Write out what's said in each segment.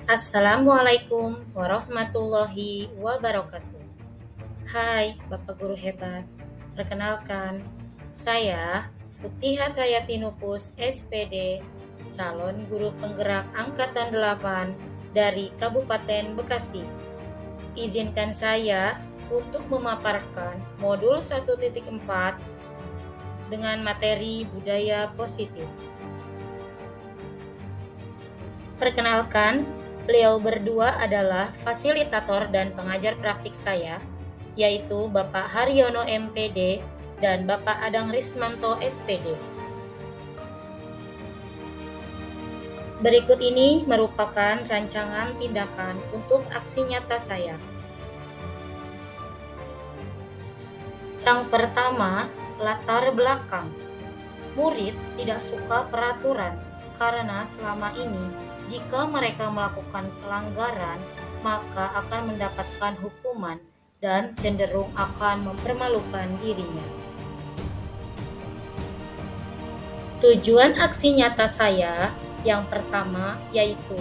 Assalamualaikum warahmatullahi wabarakatuh. Hai Bapak Guru hebat, perkenalkan saya Putihat Hayatinupus SPD, calon guru penggerak Angkatan 8 dari Kabupaten Bekasi. Izinkan saya untuk memaparkan modul 1.4 dengan materi budaya positif. Perkenalkan, beliau berdua adalah fasilitator dan pengajar praktik saya, yaitu Bapak Haryono MPD dan Bapak Adang Rismanto SPD. Berikut ini merupakan rancangan tindakan untuk aksi nyata saya. Yang pertama, latar belakang. Murid tidak suka peraturan karena selama ini jika mereka melakukan pelanggaran, maka akan mendapatkan hukuman dan cenderung akan mempermalukan dirinya. Tujuan aksi nyata saya yang pertama yaitu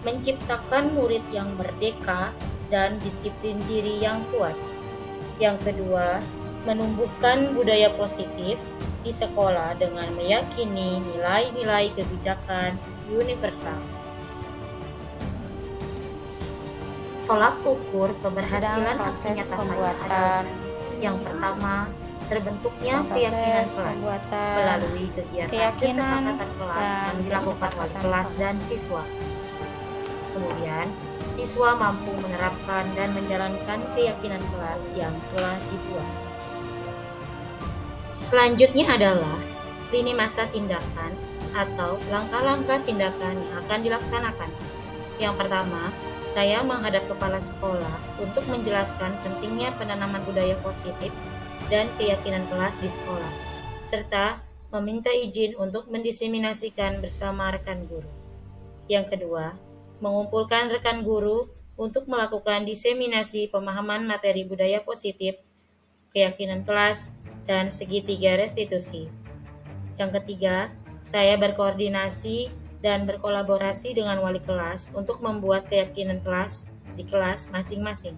menciptakan murid yang merdeka dan disiplin diri yang kuat. Yang kedua, menumbuhkan budaya positif di sekolah dengan meyakini nilai-nilai kebijakan universal. Tolak ukur keberhasilan aksi nyata saya adalah yang pertama, terbentuknya keyakinan kelas melalui kegiatan kesepakatan kelas yang dilakukan oleh kelas dan siswa. Kemudian, siswa mampu menerapkan dan menjalankan keyakinan kelas yang telah dibuat. Selanjutnya adalah lini masa tindakan atau langkah-langkah tindakan yang akan dilaksanakan. Yang pertama, saya menghadap kepala sekolah untuk menjelaskan pentingnya penanaman budaya positif dan keyakinan kelas di sekolah, serta meminta izin untuk mendiseminasikan bersama rekan guru. Yang kedua, mengumpulkan rekan guru untuk melakukan diseminasi pemahaman materi budaya positif, keyakinan kelas, dan segitiga restitusi. Yang ketiga, saya berkoordinasi dan berkolaborasi dengan wali kelas untuk membuat keyakinan kelas di kelas masing-masing.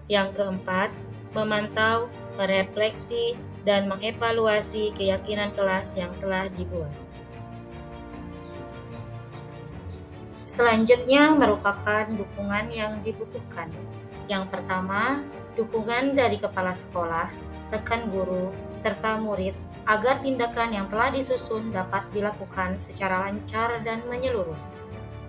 Yang keempat, memantau, merefleksi, dan mengevaluasi keyakinan kelas yang telah dibuat. Selanjutnya merupakan dukungan yang dibutuhkan. Yang pertama, dukungan dari kepala sekolah, rekan guru, serta murid agar tindakan yang telah disusun dapat dilakukan secara lancar dan menyeluruh.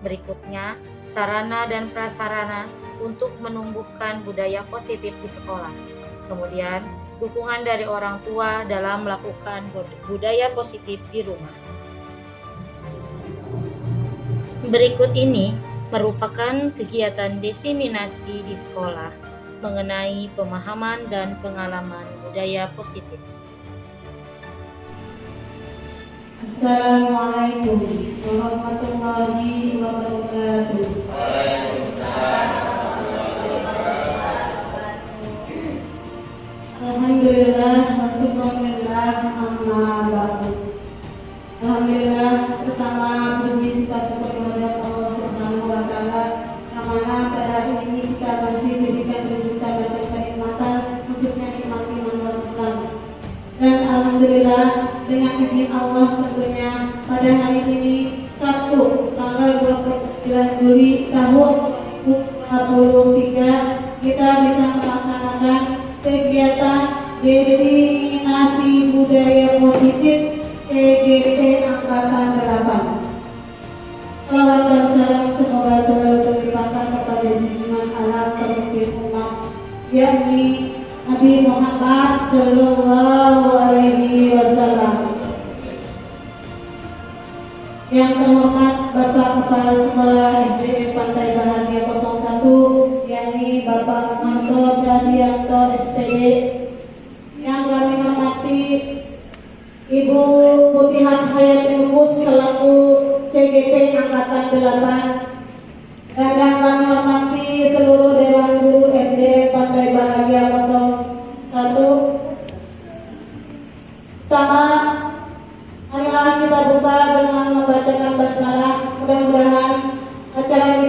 Berikutnya, sarana dan prasarana untuk menumbuhkan budaya positif di sekolah. Kemudian, dukungan dari orang tua dalam melakukan budaya positif di rumah. Berikut ini merupakan kegiatan diseminasi di sekolah mengenai pemahaman dan pengalaman budaya positif. Assalamualaikum warahmatullahi wabarakatuh. Alhamdulillah, wasyukurillah, amma ba'du. Alhamdulillah, pertama puji kita kepada Allah Subhanahu wa taala yang mana pada hari ini kita masih diberikan dan kita baca kenikmatan khususnya nikmat iman dan Islam. Dan alhamdulillah dengan izin Allah tentunya pada hari ini Sabtu tanggal 29 Juli tahun 2023 kita bisa melaksanakan kegiatan diseminasi budaya positif CGP Angkatan 8. Salawat dan salam semoga selalu terlimpahkan kepada junjungan alam pemimpin umat yakni Nabi Muhammad Sallallahu Alaihi Wasallam. Yang terhormat Bapak Kepala Sekolah SD Pantai Bahagia 01, yakni Bapak Manto Dadianto SPD. Yang kami hormati Ibu Putihat Hayatinupus selaku CGP Angkatan 8. Dan yang kami hormati seluruh Dewan Guru SD Pantai Bahagia 01. Pertama, marilah kita buka dengan membacakan basmalah. Mudah-mudahan acara ini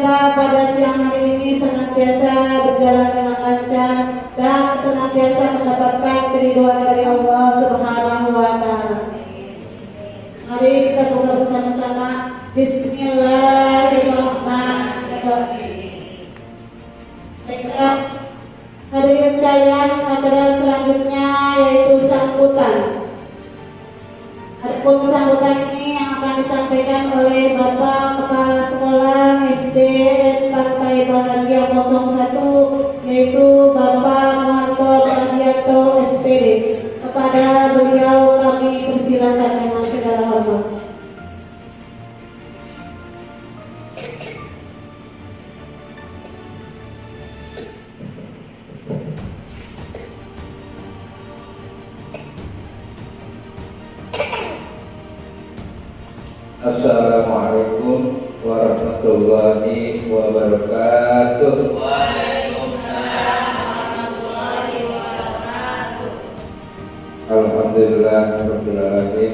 Assalamualaikum warahmatullahi wabarakatuh. Alhamdulillah rabbil alamin,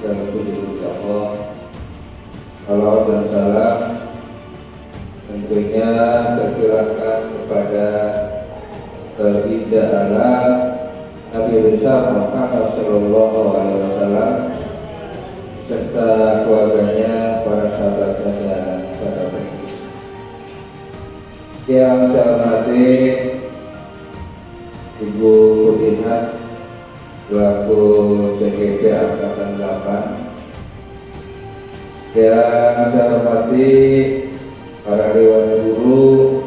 dan puji Allah, salawat dan salam tentunya tercurahkan kepada baginda alam Nabi besar Muhammad sallallahu alaihi wasallam serta keluarganya, para sahabatnya dan para pengikut. Yang saya hormati Ibu Putihah selaku CGP Angkatan 8, yang saya hormati para dewan guru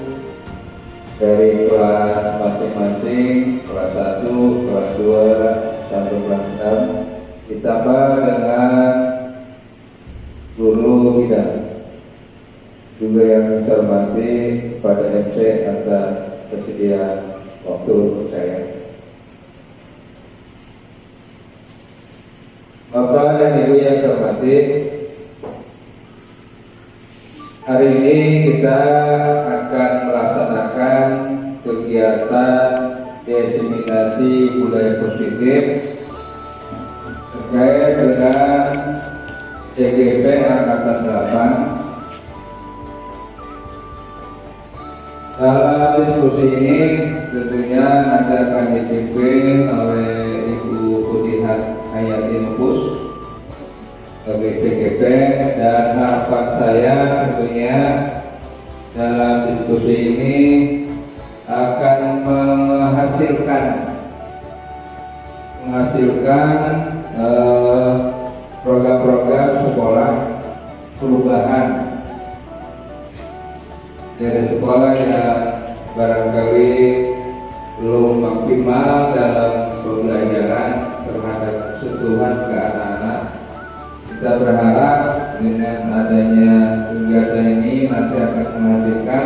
dari kelas masing-masing, kelas 1, kelas 2, sampai kelas 6, ditambah dengan guru bidang. Juga yang saya hormati pada MC atas persediaan waktu untuk saya. Bapak dan Ibu yang saya hormati, hari ini kita akan melaksanakan kegiatan diseminasi budaya positif terkait dengan CGP Angkatan 8. Dalam diskusi ini tentunya nanti akan dipimpin oleh Ibu Putihah Hayati Nubus sebagai CGP, dan harapan saya tentunya dalam diskusi ini akan menghasilkan program-program sekolah perubahan dari sekolah yang barangkali belum maksimal dalam pembelajaran terhadap sentuhan ke anak-anak. Kita berharap dengan adanya kegiatan ini nanti akan menghasilkan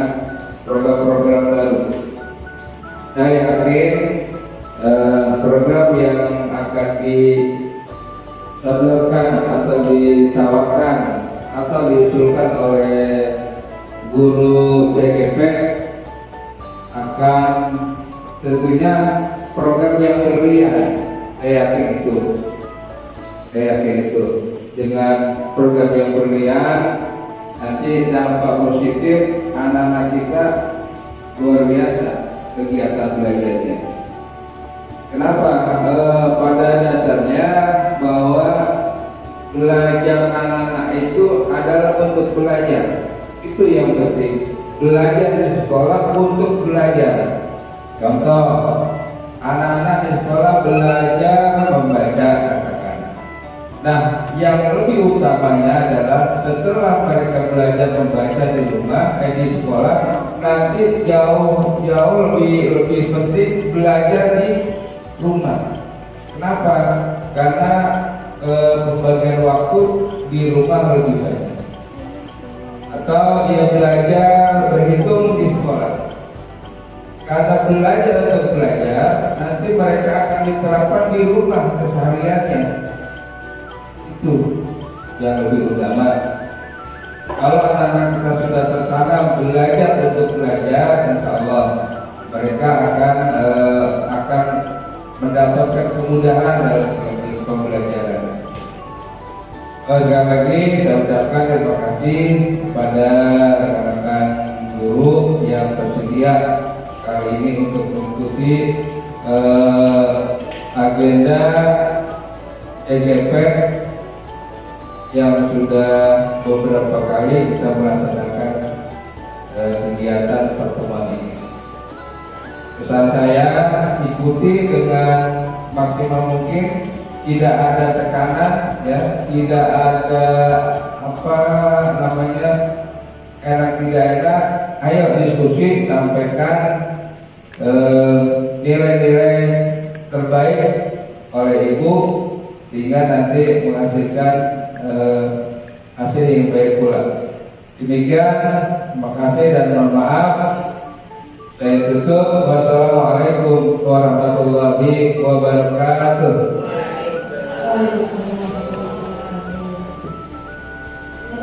program-program baru. Saya yakin program yang akan disodorkan atau ditawarkan atau diusulkan oleh guru CGP akan tentunya program yang berlian. Saya yakin itu dengan program yang berlian nanti dampak positif anak-anak kita luar biasa kegiatan belajarnya. Kenapa? Pada dasarnya bahwa belajar anak-anak itu adalah untuk belajar. Itu yang penting. Belajar di sekolah untuk belajar. Contoh, anak-anak di sekolah belajar membaca. Nah, yang lebih utamanya adalah setelah mereka belajar membaca di rumah, di sekolah, nanti jauh lebih penting belajar di rumah. Kenapa? Karena pembagian waktu di rumah lebih banyak. Atau dia belajar berhitung di sekolah. Karena belajar untuk belajar, nanti mereka akan diterapkan di rumah kesehariannya. Itu yang lebih utama. Kalau anak-anak kita sudah tertanam belajar untuk belajar, insya Allah mereka akan mendapatkan kemudahan dalam proses pembelajaran. Sekali lagi saya ucapkan terima kasih kepada rekan-rekan guru yang bersedia kali ini untuk mengikuti agenda CGP yang sudah beberapa kali kita melaksanakan kegiatan pertemuan ini. Pesan saya, ikuti dengan maksimal mungkin, tidak ada tekanan, ya, tidak ada enak tidak enak. Ayo diskusi, sampaikan nilai-nilai terbaik oleh ibu sehingga nanti menghasilkan hasil yang baik pula. Demikian, terima kasih dan mohon maaf. Saya tutup. Wassalamualaikum warahmatullahi wabarakatuh.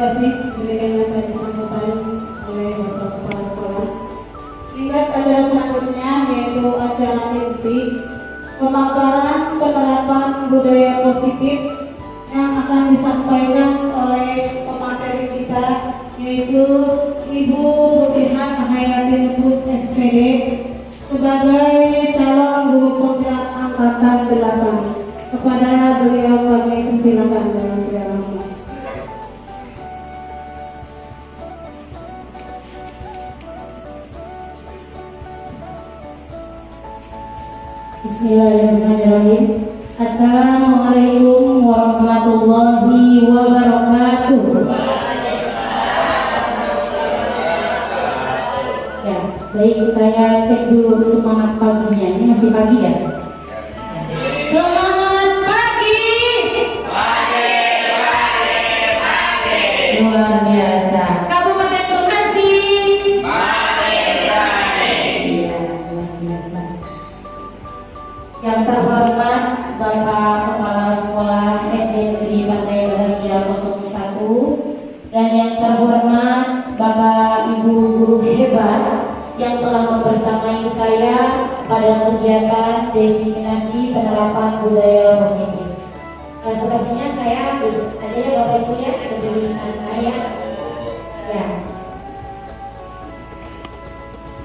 kasih diberikan yang tadi disampaikan oleh Bapak Kepala Sekolah. Hingga pada selanjutnya yaitu acara inti pemaparan penerapan budaya positif yang akan disampaikan oleh pemateri kita yaitu Ibu Putihah Hayati Lubus SPD sebagai calon guru penggerak angkatan 8. Kepada beliau kami persilakan dengan segala hormat. Bismillahirrahmanirrahim. Assalamualaikum warahmatullahi wabarakatuh. Ya, baik, saya cek dulu semangat paginya. Ini masih pagi ya? Semangat pagi. Luar biasa. Kabupaten Bekasi. Iya, luar biasa. Yang terhormat Bapak Kepala Sekolah SD Negeri Pantai Bahagia 01 dan yang terhormat Bapak Ibu guru hebat yang telah membersamai saya pada kegiatan diseminasi penerapan budaya positif. Sepertinya saya duduk saja ya Bapak Ibu ya, berdiri santai ya. Ya.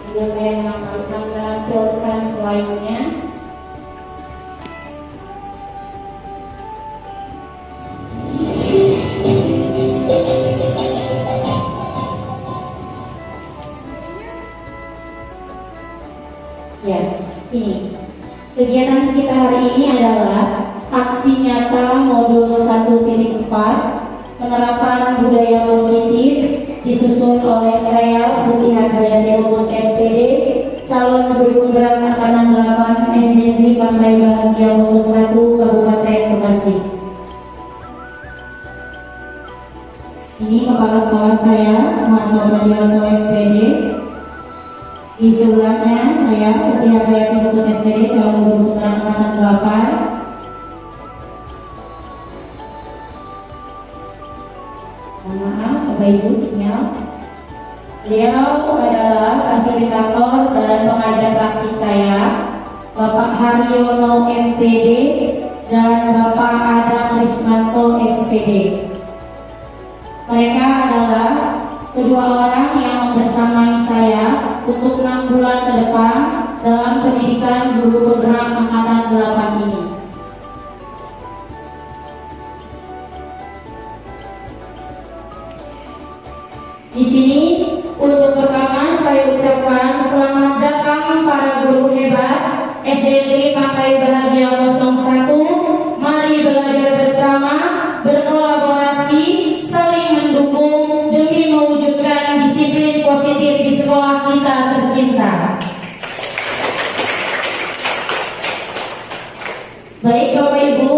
Sehingga saya menampilkan slide-nya. Ya, ini kegiatan kita hari ini adalah aksi nyata modul 1.4 penerapan budaya positif disusun oleh saya Putihah Hayati Lubus SPD calon guru penggerak angkatan 8 SD Negeri Pantai Bahagia 01 Kabupaten Bekasi. Ini kepala sekolah saya Muhammad Radiono SPD. Di sebelahnya saya Putihah Hayati Lubus SPD calon guru penggerak angkatan 8. Maaf, Bapak Ibu sinyal. Beliau adalah fasilitator dan pengajar praktik saya, Bapak Haryono MPD dan Bapak Adam Rismanto SPD. Mereka adalah kedua orang yang membersamai saya untuk 6 bulan ke depan dalam pendidikan guru penggerak angkatan 8 ini. Di sini untuk pertama saya ucapkan selamat datang para guru hebat SD Negeri Pantai Bahagia 01. Mari belajar bersama, berkolaborasi, saling mendukung demi mewujudkan disiplin positif di sekolah kita tercinta. Baik Bapak Ibu,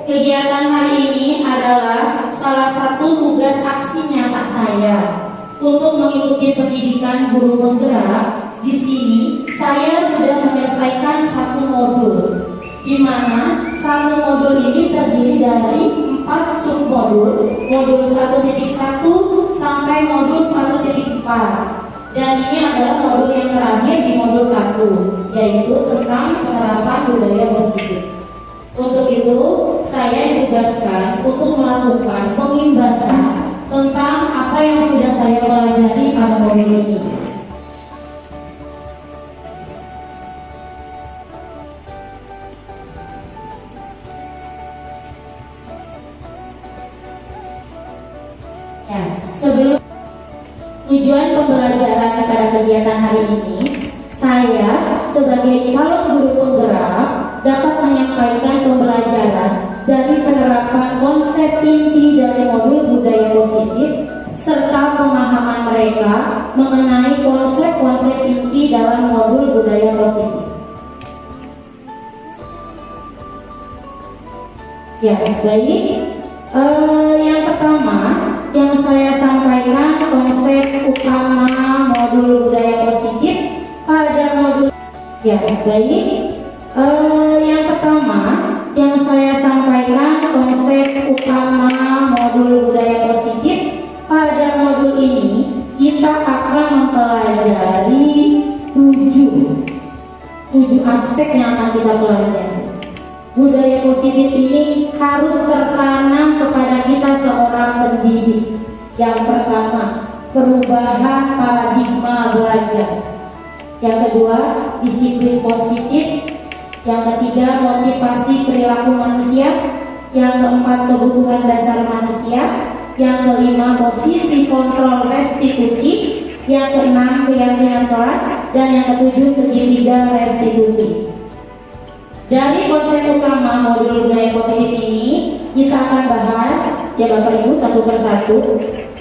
kegiatan hari ini adalah salah satu tugas aksi nyata saya untuk mengikuti pendidikan guru penggerak. Di sini saya sudah menyelesaikan satu modul, di mana satu modul ini terdiri dari 4 submodul, modul 1.1 sampai modul 1.4. Dan ini adalah modul yang terakhir di modul 1, yaitu tentang penerapan budaya positif. Untuk itu, saya ditugaskan untuk melakukan pengimbasan tentang apa yang sudah saya pelajari pada modul ini. Ya, sebelum tujuan pembelajaran pada kegiatan hari ini, saya sebagai calon guru penggerak dapat menyampaikan pembelajaran dari penerapan konsep inti dari modul budaya positif serta pemahaman mereka mengenai konsep-konsep inti dalam modul budaya positif. Ya, baik. Yang pertama yang saya sampaikan konsep utama modul budaya positif pada modul. Ya, baik. Yang pertama yang saya sampaikan konsep utama modul budaya positif pada kita akan mempelajari tujuh aspek yang akan kita pelajari. Budaya positif ini harus tertanam kepada kita seorang pendidik. Yang pertama, perubahan paradigma belajar. Yang kedua, disiplin positif. Yang ketiga, motivasi perilaku manusia. Yang keempat, kebutuhan dasar manusia. Yang kelima, posisi kontrol restitusi. Yang keenam, keyakinan kelas. Dan yang ketujuh, segitiga restitusi. Dari konsep utama modul budaya positif ini, kita akan bahas ya Bapak Ibu satu persatu.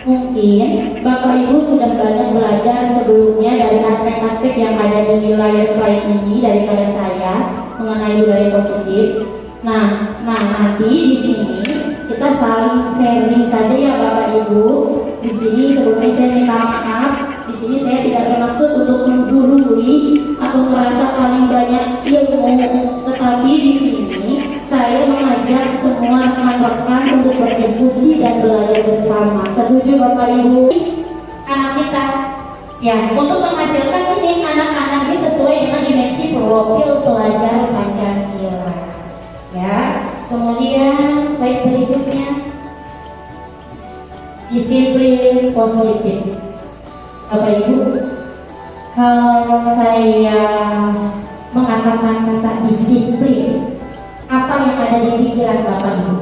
Mungkin Bapak Ibu sudah banyak belajar sebelumnya dari aspek-aspek yang ada di layar slide ini daripada saya mengenai budaya positif. Nah nanti di sini kita saling sharing saja ya Bapak Ibu. Di sini sebelumnya saya minta maaf. Di sini saya tidak bermaksud untuk menggurui atau merasa paling banyak ilmu, tetapi di sini saya mengajak semua rekan-rekan untuk berdiskusi dan belajar bersama. Setuju Bapak Ibu? Anak kita, ya, untuk menghasilkan ini anak-anak ini sesuai dengan dimensi profil pelajar Pancasila. Ya, kemudian slide berikutnya, disiplin positif. Bapak Ibu, kalau saya mengatakan kata disiplin, apa yang ada di pikiran Bapak Ibu?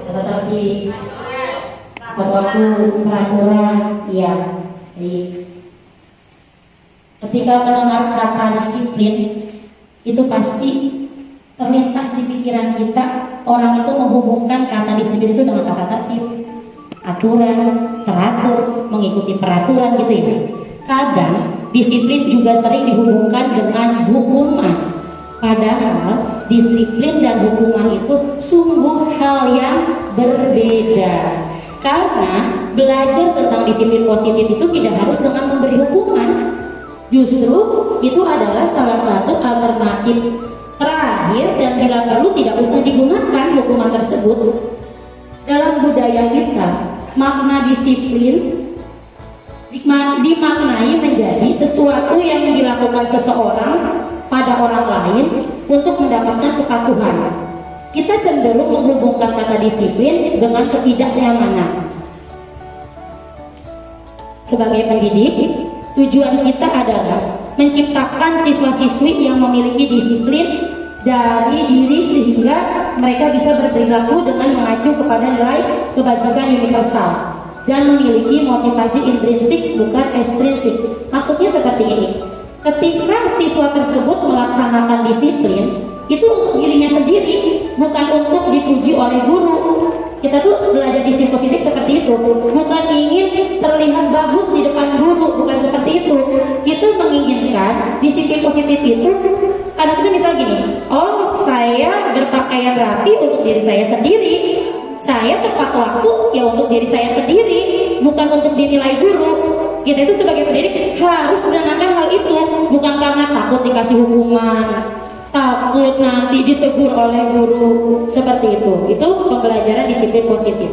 Tetapi waktu peraturan, iya. Ketika mendengar kata disiplin, itu pasti terlintas di pikiran kita. Orang itu menghubungkan kata disiplin itu dengan kata tertib, aturan, teratur, mengikuti peraturan gitu ya. Kadang disiplin juga sering dihubungkan dengan hukuman. Padahal disiplin dan hukuman itu sungguh hal yang berbeda. Karena belajar tentang disiplin positif itu tidak harus dengan memberi hukuman. Justru itu adalah salah satu alternatif terakhir dan bila perlu tidak usah digunakan hukuman tersebut. Dalam budaya kita, makna disiplin dimaknai menjadi sesuatu yang dilakukan seseorang pada orang lain untuk mendapatkan kepatuhan. Kita cenderung menghubungkan kata disiplin dengan ketidaknyamanan. Sebagai pendidik, tujuan kita adalah menciptakan siswa-siswi yang memiliki disiplin dari diri sehingga mereka bisa berperilaku dengan mengacu kepada nilai kebajikan universal dan memiliki motivasi intrinsik bukan ekstrinsik. Maksudnya seperti ini. Ketika siswa tersebut melaksanakan disiplin, itu untuk dirinya sendiri, bukan untuk dipuji oleh guru. Kita tuh belajar disiplin positif seperti itu, bukan ingin terlihat bagus di depan guru, bukan seperti itu. Kita menginginkan disiplin positif itu karena kita misalnya gini, oh saya berpakaian rapi untuk diri saya sendiri, saya tepat waktu ya untuk diri saya sendiri, bukan untuk dinilai guru. Kita itu sebagai pendidik harus menanamkan hal itu, bukan karena takut dikasih hukuman, takut nanti ditegur oleh guru, seperti itu. Itu pembelajaran disiplin positif.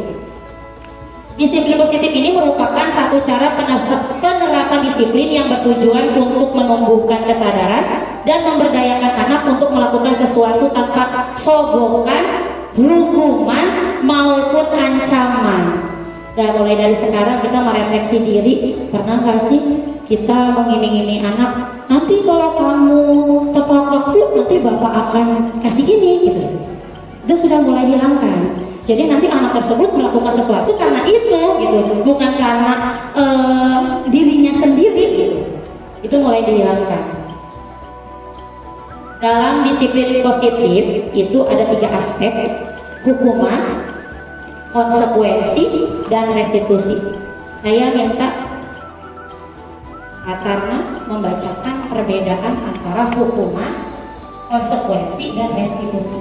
Disiplin positif ini merupakan satu cara penerapan disiplin yang bertujuan untuk menumbuhkan kesadaran dan memberdayakan anak untuk melakukan sesuatu tanpa sogokan, hukuman maupun ancaman. Dan mulai dari sekarang kita merefleksi diri, pernah nggak sih kita mengiming-iming anak, nanti kalau kamu tepat waktu nanti bapak akan kasih ini gitu. Itu sudah mulai dihilangkan. Jadi nanti anak tersebut melakukan sesuatu karena itu gitu, bukan karena dirinya sendiri gitu. Itu mulai dihilangkan. Dalam disiplin positif itu ada 3 aspek: hukuman, konsekuensi, dan restitusi. Saya minta Karena membacakan perbedaan antara hukuman, konsekuensi, dan restitusi.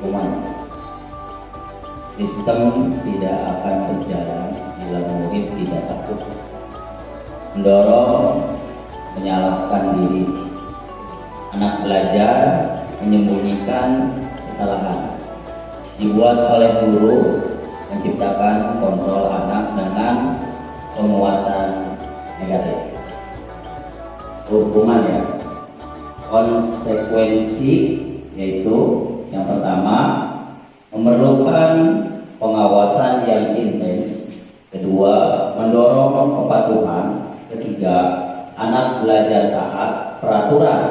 Hukuman. Sistem tidak akan berjalan bila murid tidak takut mendorong, menyalahkan diri. Anak belajar menyembunyikan kesalahan. Dibuat oleh guru menciptakan kontrol anak dengan penguatan negatif. Hukuman ya, konsekuensi yaitu yang pertama memerlukan pengawasan yang intens, kedua mendorong kepatuhan, ketiga anak belajar taat peraturan,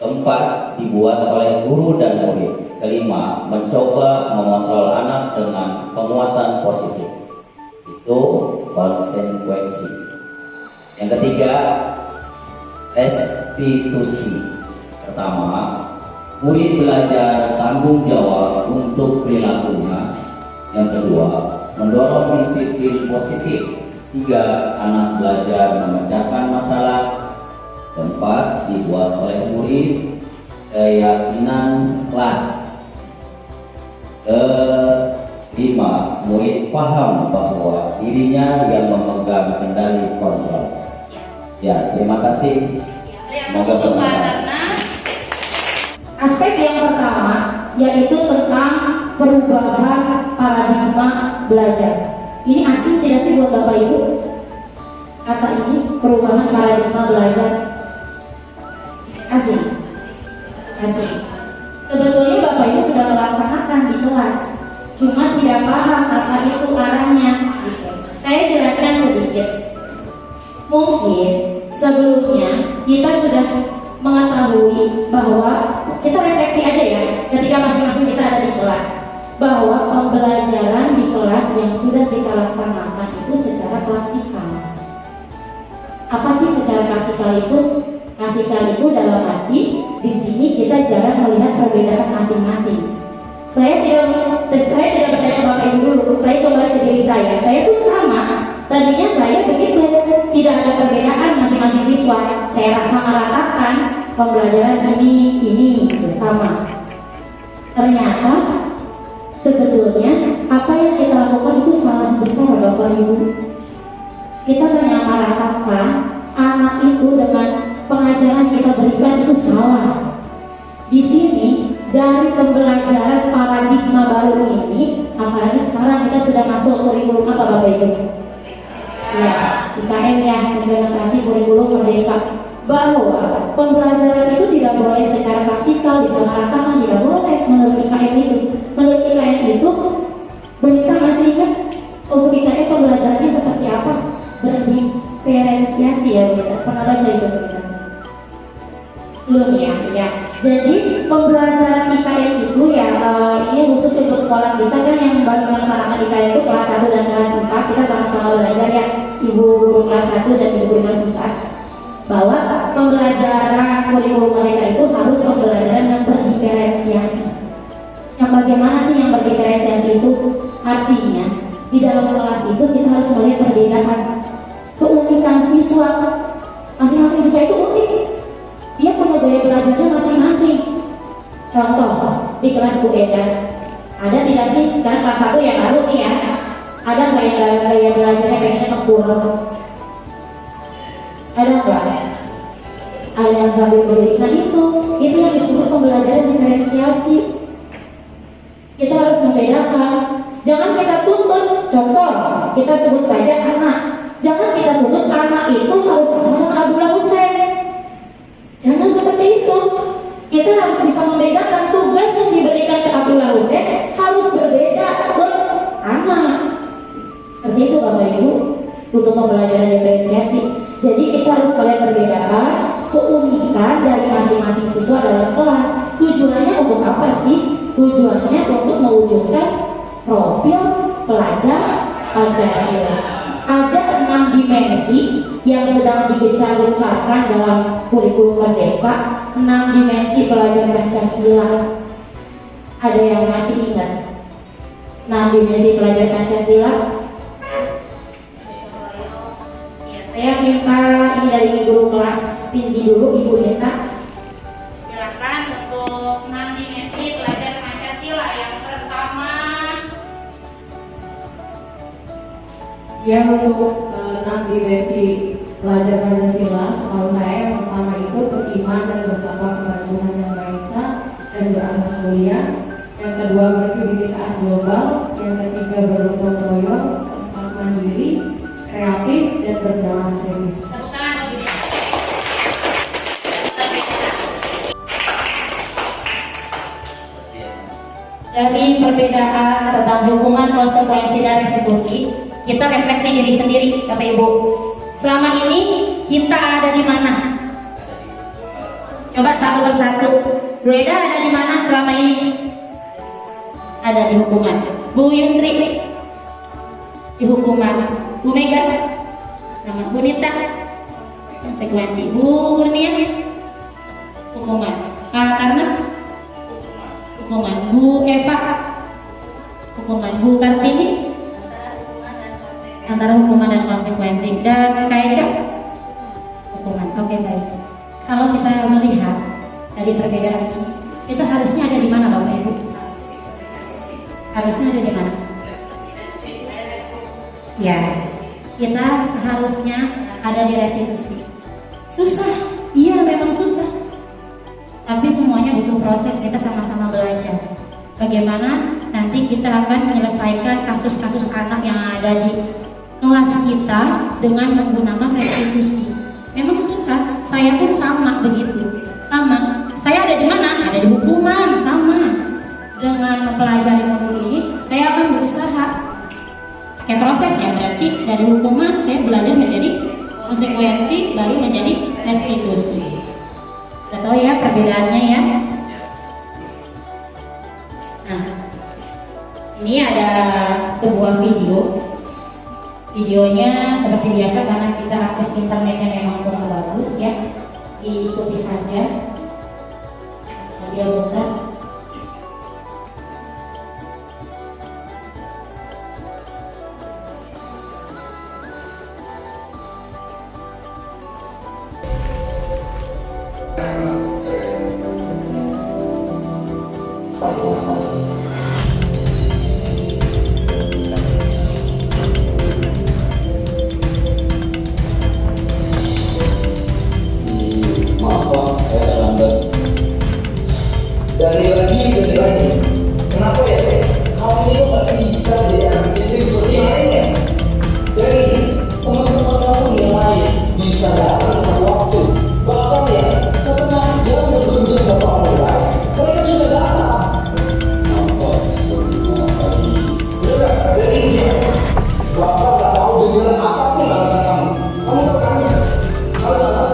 keempat dibuat oleh guru dan murid, kelima mencoba mengontrol anak dengan penguatan positif. Itu konsekuensi. Yang ketiga restitusi. Pertama, murid belajar tanggung jawab untuk perilakunya. Yang kedua, mendorong disiplin positif. Tiga, anak belajar memecahkan masalah. Keempat, dibuat oleh murid keyakinan kelas. Kelima, murid paham bahwa dirinya yang memegang kendali kontrol. Ya, terima kasih. Semoga bermanfaat. Aspek yang pertama yaitu tentang perubahan paradigma belajar. Ini asing tidak sih buat Bapak Ibu? Kata ini perubahan paradigma belajar. Asing. Asing. Sebetulnya Bapak Ibu sudah melaksanakan di kelas, cuma tidak paham apa itu arahnya. Saya jelaskan sedikit. Mungkin sebelumnya kita sudah mengetahui bahwa kita refleksi aja ya ketika masing-masing kita ada di kelas, bahwa pembelajaran di kelas yang sudah kita laksanakan itu secara klasikal. Apa sih secara klasikal itu? Klasikal itu dalam arti di sini kita jarang melihat perbedaan masing-masing. Saya tidak bertanya Bapak Ibu dulu, saya kembali ke diri saya pun sama. Tadinya saya begitu, tidak ada perbedaan masing-masing siswa. Saya rasa meratakan pembelajaran ini sama. Ternyata sebetulnya apa yang kita lakukan itu sangat besar Bapak Ibu. Kita menyamaratakan anak itu dengan pengajaran kita berikan itu salah. Di sini dari pembelajaran paradigma baru ini, apalagi sekarang kita sudah masuk kurikulum apa Bapak Ibu? Ya, IKM ya, implementasi kurikulum merdeka. Bahwa pembelajaran itu tidak boleh secara klasikal, disamaratakan, tidak boleh menurut IKM itu. Menurut IKM itu, kita masih ingat untuk IKM pembelajarannya seperti apa? Berdiferensiasi ya, kita pernah baca itu kita? Belum ya. Jadi pembelajaran IKM itu ya, ini khusus untuk sekolah kita kan yang baru melaksanakan IKM itu kelas 1 dan kelas 4. Kita sama-sama belajar ya, Ibu guru kelas 1 dan Ibu guru kelas 4. Bahwa pembelajaran kurikulum mereka itu harus pembelajaran yang berdiferensiasi. Yang bagaimana sih yang berdiferensiasi itu? Artinya di dalam kelas itu kita harus melihat perbedaan keunikan siswa. Masing-masing siswa itu unik. Dia punya gaya belajarnya masing-masing. Contoh di kelas Bu Eda, ada tidak sih sekarang kelas 1 yang baru nih ya? Ada nggak yang gaya belajarnya pengennya tempurung? Ada nggak? Ada yang sambil berdiri. Nah itu yang disebut pembelajaran diferensiasi. Kita harus membedakan. Jangan kita tuntut. Contoh, kita sebut saja anak. Jangan kita tuntut anak itu harus sama dengan Abdullah Hussein. Jangan seperti itu. Kita harus bisa membedakan tugas yang diberikan ke Abdullah Hussein harus berbeda ke anak. Seperti itu Bapak Ibu untuk pembelajaran diferensiasi. Jadi kita harus mulai perbedaan keunikan dari masing-masing siswa dalam kelas. Tujuannya untuk apa sih? Tujuannya untuk mewujudkan profil pelajar Pancasila. Ada 6 dimensi yang sedang digencar-gencarkan dalam kurikulum merdeka. 6 dimensi pelajar Pancasila. Ada yang masih ingat 6 dimensi pelajar Pancasila? Saya minta ini dari guru kelas tinggi dulu, Ibu Neta. Silakan untuk 6 dimensi pelajar Pancasila. Yang pertama, Ya, untuk 6 dimensi pelajar Pancasila, kalau saya yang pertama itu beriman dan bertakwa kepada Tuhan Yang Maha Esa, dan berakhlak mulia. Yang kedua, berkebinekaan global. Yang ketiga, bergotong royong. Keempat, mandiri, kreatif, dan berjalan serius. Tepuk tangan bagi dia. Dari perbedaan tentang hukuman, konsekuensi, dan resolusi, kita refleksi diri sendiri, Bapak Ibu. Selama ini kita ada di mana? Coba satu persatu. Bu Eda ada di mana selama ini? Ada di hukuman. Bu Yusri di hukuman. Bu Mega sama Bu Nita konsekuensi. Bu Kurnia hukuman. Karena hukuman. Bu Eva hukuman. Bu Kartini antara hukuman dan konsekuensi. Dan Kak Eca hukuman. Oke, baik. Kalau kita melihat dari perbedaan ini, kita harusnya ada di mana, Bapak Ibu? Harusnya ada di mana? Ya, kita seharusnya ada di restitusi. Susah, iya memang susah. Tapi semuanya butuh proses, kita sama-sama belajar. Bagaimana nanti kita akan menyelesaikan kasus-kasus anak yang ada di kelas kita dengan menggunakan restitusi. Memang susah, saya pun sama begitu. Sama, saya ada di mana? Ada di hukuman, sama. Dengan mempelajari modul ini, saya akan berusaha. Kayak prosesnya berarti dari hukuman saya belajar menjadi konsekuensi, baru menjadi restitusi. Kita tahu ya perbedaannya ya. Nah, ini ada sebuah video. Videonya seperti biasa karena kita akses internetnya memang kurang bagus ya. Diikuti saja sambil muter. Maaf Pak, saya terlambat. Dari lagi, kenapa ya? Kamu ini kok gak bisa jadi anak disiplin seperti yang lainnya? Dari teman-teman kamu yang lain bisa datang pada waktu. Bahkan ya, setengah jam sebelum jam Bapak mulai, mereka sudah datang. Maaf Pak, selamat pagi. Udah, dari ini Bapak gak mau dengar apapun alasan kamu. Kamu tahu kan? Alasan apa?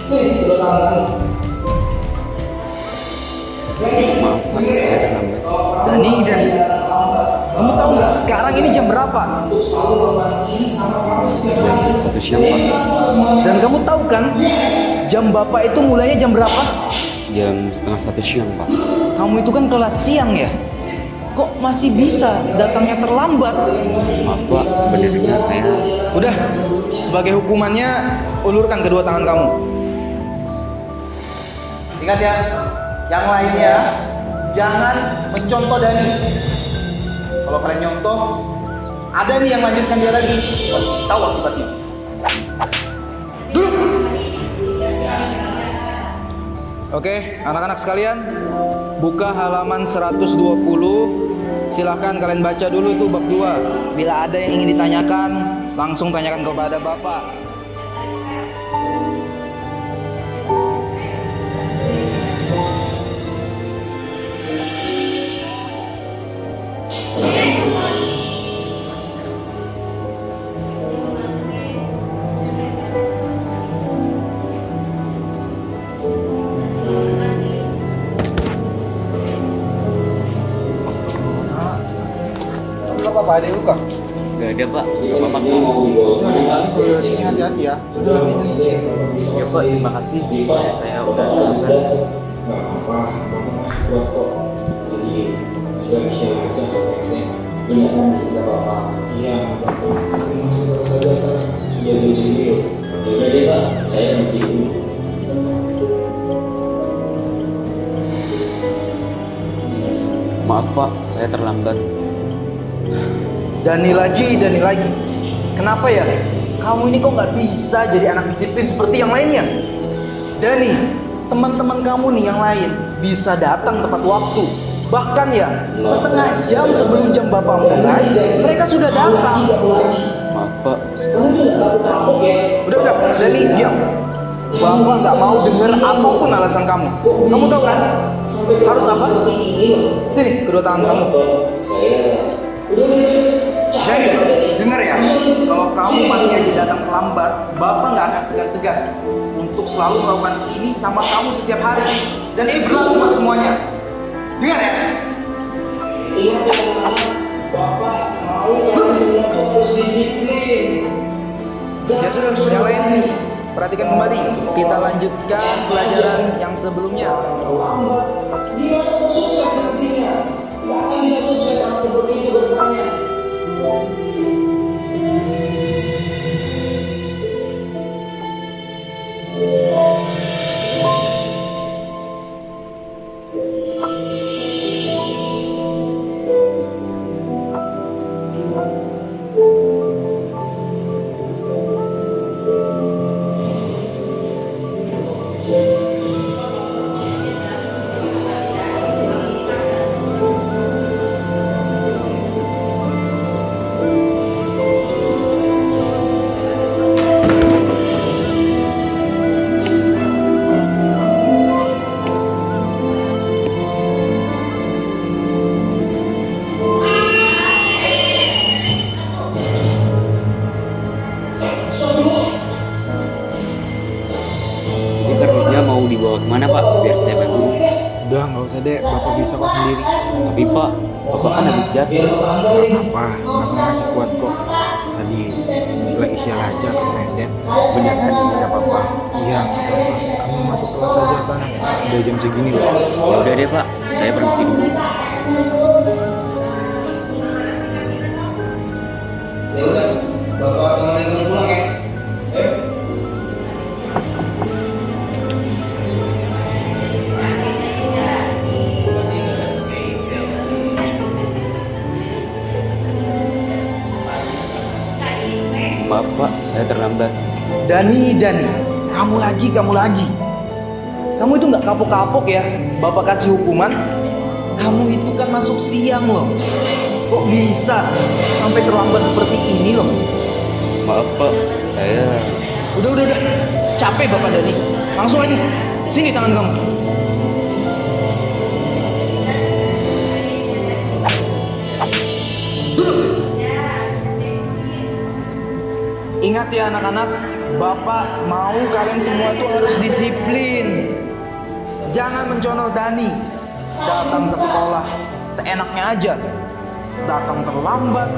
Sini, udah tangan kamu. Maaf Pak, saya terlambat. Dani, kamu tahu nggak sekarang ini jam berapa? 1 siang Pak. Dan kamu tahu kan jam Bapak itu mulainya jam berapa? Jam setengah 1 siang Pak. Kamu itu kan kelas siang ya? Kok masih bisa datangnya terlambat? Maaf Pak, sebenarnya saya... Udah, sebagai hukumannya ulurkan kedua tangan kamu. Ingat ya, yang lainnya jangan mencontoh Dani. Kalau kalian nyontoh, ada nih yang lanjutkan dia lagi. Pasti tahu akibatnya. Duduk. Oke, anak-anak sekalian, buka halaman 120. Silahkan kalian baca dulu itu bab 2. Bila ada yang ingin ditanyakan, langsung tanyakan kepada Bapak. Apa ada luka? Gak ada Pak, gak apa-apa kok. Kalau lewat sini hati-hati ya. Sudah nanti licin. Ya Pak, terima kasih. Soalnya saya udah terlambat. Nggak apa-apa, kuat kok. Jadi siap-siap aja kalau eksem. Beneran tidak apa-apa. Iya, nggak apa-apa. Masih terus saja sana. Iya, di sini. Yaudah deh Pak, saya permisi dulu. Maaf Pak, saya terlambat. Dani lagi. Kenapa ya? Kamu ini kok nggak bisa jadi anak disiplin seperti yang lainnya? Dani, teman-teman kamu nih yang lain bisa datang tepat waktu. Bahkan ya, setengah jam sebelum jam Bapak mulai, mereka sudah datang. Maaf Pak, Udah, Dani, diam. Bapak nggak mau dengar apapun alasan kamu. Kamu tahu kan? Harus apa? Sini, kedua tangan kamu. Dani, dengar ya. Kalau kamu masih aja datang terlambat, Bapak nggak akan segan-segan untuk selalu melakukan ini sama kamu setiap hari. Dan ini berlaku buat semuanya. Dengar ya. Ingat ya anak-anak, Bapak mau kalian semua fokus disiplin. Ya sudah, yang lain perhatikan kembali. Kita lanjutkan pelajaran yang sebelumnya. Terlambat, gimana mau sukses nantinya? Gak akan bisa sukses anak seperti itu ke depannya. ini kardusnya mau dibawa kemana Pak? Biar saya bantu. Udah nggak usah deh, Bapak bisa kok sendiri. Tapi Pak, Bapak kan habis jatuh. Apa? Bapak masih kuat kok. Tadi lagi sial aja kepleset. Bener kan? Tidak apa-apa. Iya, nggak apa-apa. Kamu masuk kelas aja sana. Udah jam segini loh. Ya udah deh Pak, saya permisi dulu. Ya udah, Bapak temenin kamu pulang ya. Ayo. Maaf Pak, saya terlambat. Dani, kamu lagi. Kamu itu nggak kapok-kapok ya? Bapak kasih hukuman. Kamu itu kan masuk siang loh. Kok bisa sampai terlambat seperti ini loh? Maaf Pak, saya... Udah. Capek Bapak Dani. Langsung aja. Sini tangan kamu. Duduk. Ingat ya anak-anak, Bapak mau kalian semua tuh harus disiplin. Jangan mencontoh Dani. Datang ke sekolah seenaknya aja. Datang terlambat.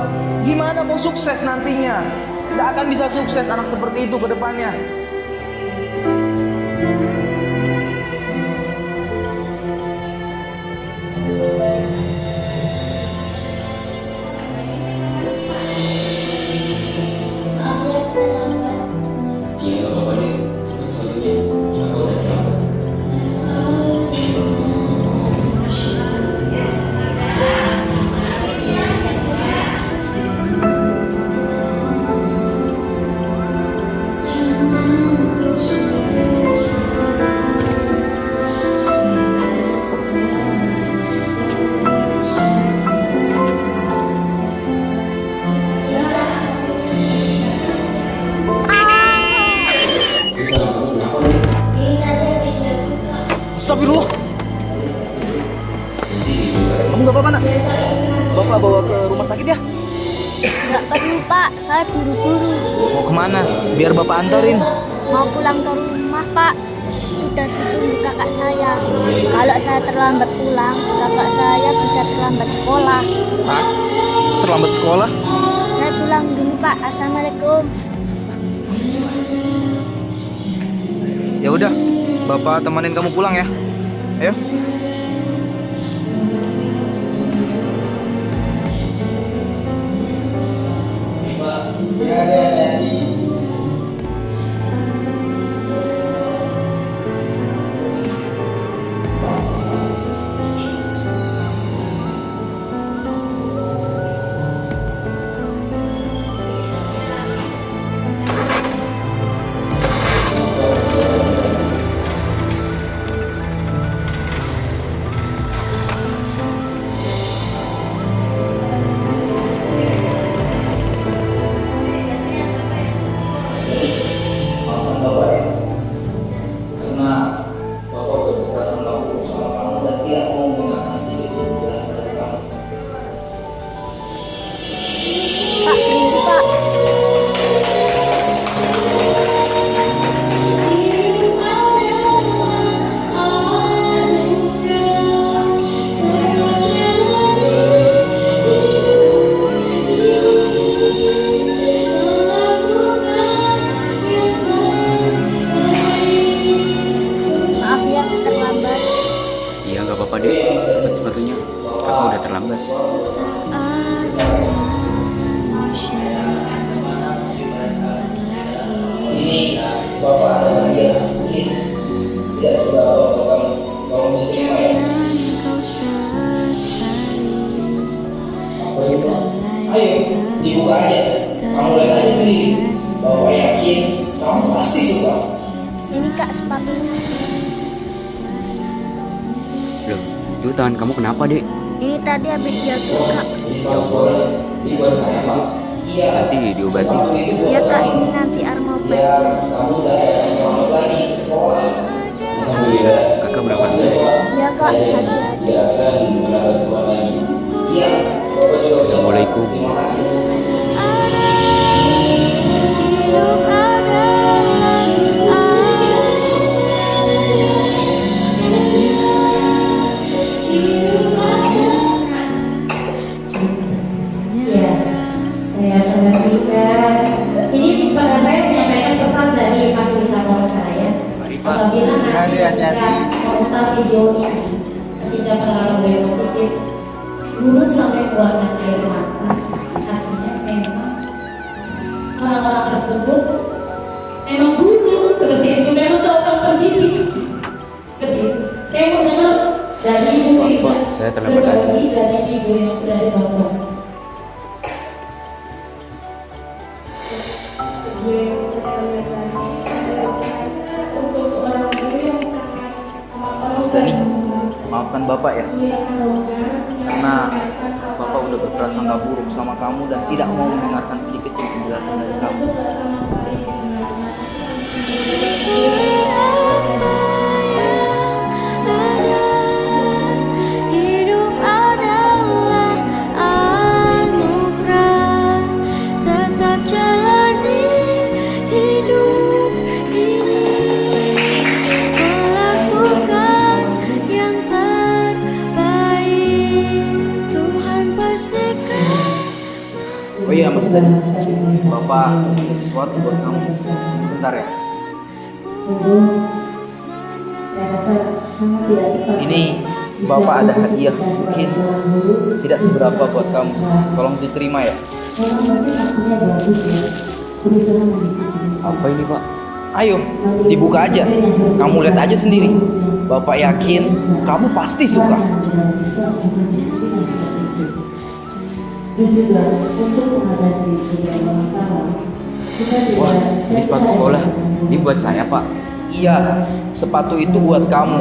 Gimana mau sukses nantinya? Gak akan bisa sukses anak seperti itu ke depannya. Astagfirullah. Kamu gak apa-apa nak? Bapak bawa ke rumah sakit ya? Nggak perlu Pak, saya buru-buru. Mau kemana? Biar Bapak antarin. Mau pulang ke rumah Pak. Sudah ditunggu kakak saya. Kalau saya terlambat pulang, kakak saya bisa terlambat sekolah. Hah? Terlambat sekolah? Saya pulang dulu Pak. Assalamualaikum. Ya udah, Bapak temenin kamu pulang ya. Ayo. terlambat. Ini Bapak ada hadiah mungkin tidak seberapa untuk kamu diterima ya. Apa itu? Ayo dibuka aja. Kamu lihat aja sendiri. Bapak yakin kamu pasti suka. Ini Kak sepatu. Loh, itu tangan kamu kenapa, Dek? Ini tadi habis jatuh Kak. Ini buat saya Pak. Iya. Nanti diobati. Ya Kak, ini nanti Armobet. Biar kamu datang selamat lagi ke sekolah. Alhamdulillah, kakak berangkat dulu. Ya Kak, hati-hati. Iya. Bapak juga ucapkan Assalamualaikum. terima kasih. Hidup adalah Ya, saya perhatikan. Ini pada saya menyampaikan pesan dari fasilitator saya. Mari, Pak. Apabila nanti Hati-hati. memutar video ini tidak terlalu positif, guru sampai keluarkan air mata. Artinya memang orang-orang tersebut memang guru seperti itu, memang seorang pendidik. Seperti itu. Saya mau dengar dari ibu Pak, saya terlambat lagi. berbagi dari ibu yang sudah ditonton. Mas Dani, maafkan Bapak ya, karena Bapak udah berprasangka buruk sama kamu dan tidak mau mendengarkan sedikit pun penjelasan dari kamu. hidup adalah anugerah. Tetap jalani hidup ini. Melakukan yang terbaik. Tuhan pastikan. Oh iya Mas Dani, Bapak punya sesuatu buat kamu. Bentar ya. Ini Bapak ada hadiah, mungkin tidak seberapa buat kamu. Tolong diterima ya. Apa ini, Pak? Ayo, dibuka aja. Kamu lihat aja sendiri. Bapak yakin kamu pasti suka. Wah, ini sepatu sekolah. Ini buat saya, Pak. Iya, sepatu itu buat kamu.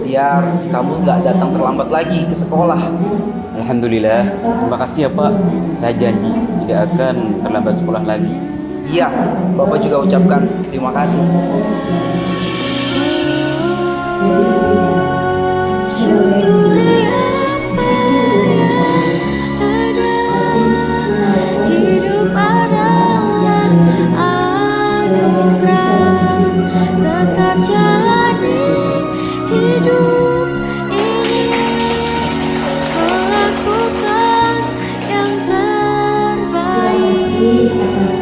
Biar kamu nggak datang terlambat lagi ke sekolah. Alhamdulillah. Terima kasih ya, Pak. Saya janji tidak akan terlambat sekolah lagi. Iya, Bapak juga ucapkan terima kasih. Syukuri apa yang ada. Hidup adalah anugerah. Tetap jalani hidup ini. Melakukan yang terbaik.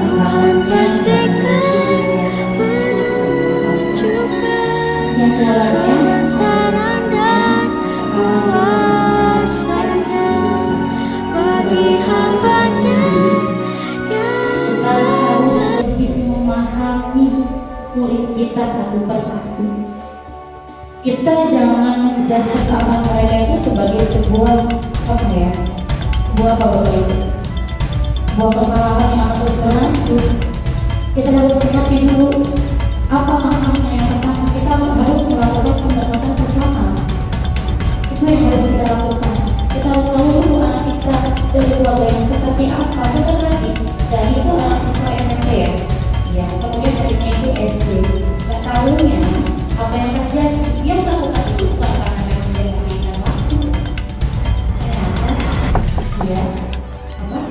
Tuhan pastikan menunjukkan kebesaran dan kuasanya bagi hambanya yang sabar. Lebih memahami murid kita satu persatu. Kita jangan menjudge kesalahan mereka itu sebagai sebuah apa ya? Sebuah sebuah kesalahan yang terus berlangsung. Kita harus mengerti dulu apa maknanya. Yang pertama, kita harus melakukan pendekatan bersama. Itu yang harus kita lakukan. Kita harus tahu dulu anak kita dari keluarga yang seperti apa. Bukan lagi dari itu anak siswa SMP ya. Ya, kemudian dari itu SD. Gak tahunya apa yang terjadi. Dia melakukan itu bukan karena memang dia menginginkan waktu. Ternyata, ya, apa?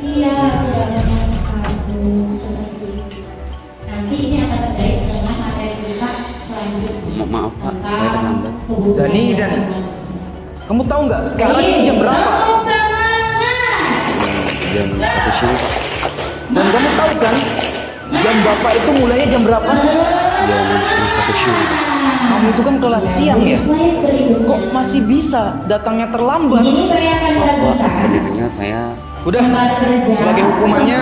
Iya, tidak menyesatu seperti itu. Nanti ini akan terkait dengan materi kita selanjutnya. Maaf, Pak. Saya terlambat. Dani, kamu tahu nggak sekarang ini jam berapa? Jam 1 siang, Pak. Dan kamu tahu kan jam Bapak itu mulainya jam berapa? jam 1:30 Pak. Kamu itu kan kelas siang ya? Kok masih bisa datangnya terlambat? Ini saya akan Maaf Pak, bagikan. sebenarnya saya Udah, sebagai hukumannya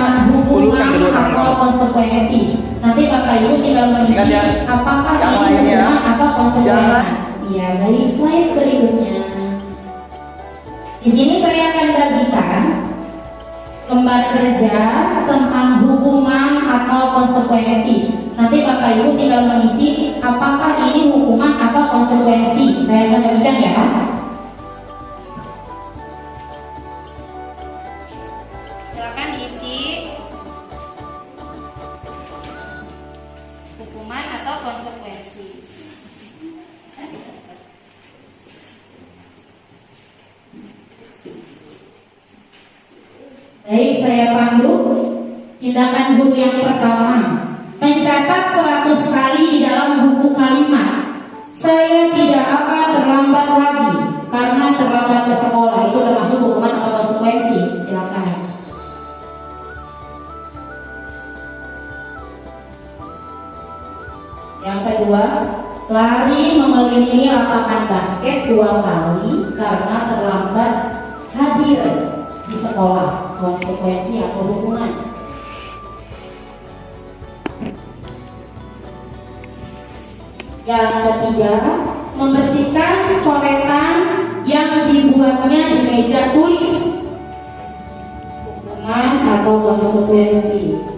ulurkan kedua tangan kamu. Konsekuensi. Nanti Bapak Ibu tinggal mengisi Ingat ya, apakah yang ini lainnya, hukuman atau konsekuensi. jangan. Ya, dari slide berikutnya. Di sini saya akan bagikan lembar kerja tentang hukuman atau konsekuensi. Nanti Bapak Ibu tinggal mengisi apakah ini hukuman atau konsekuensi. Saya akan bagikan ya Pak. Silakan diisi hukuman atau konsekuensi. Baik, saya pandu. Tindakan guru yang pertama, mencatat 100 kali di dalam buku kalimat. Saya tidak akan terlambat lagi karena terlambat ke sekolah. Itu termasuk hukuman atau konsekuensi. Silakan. Yang kedua, lari mengelilingi lapangan basket 2 kali karena terlambat hadir di sekolah. Konsekuensi atau hukuman. Yang ketiga, membersihkan coretan yang dibuatnya di meja tulis. Hukuman atau konsekuensi.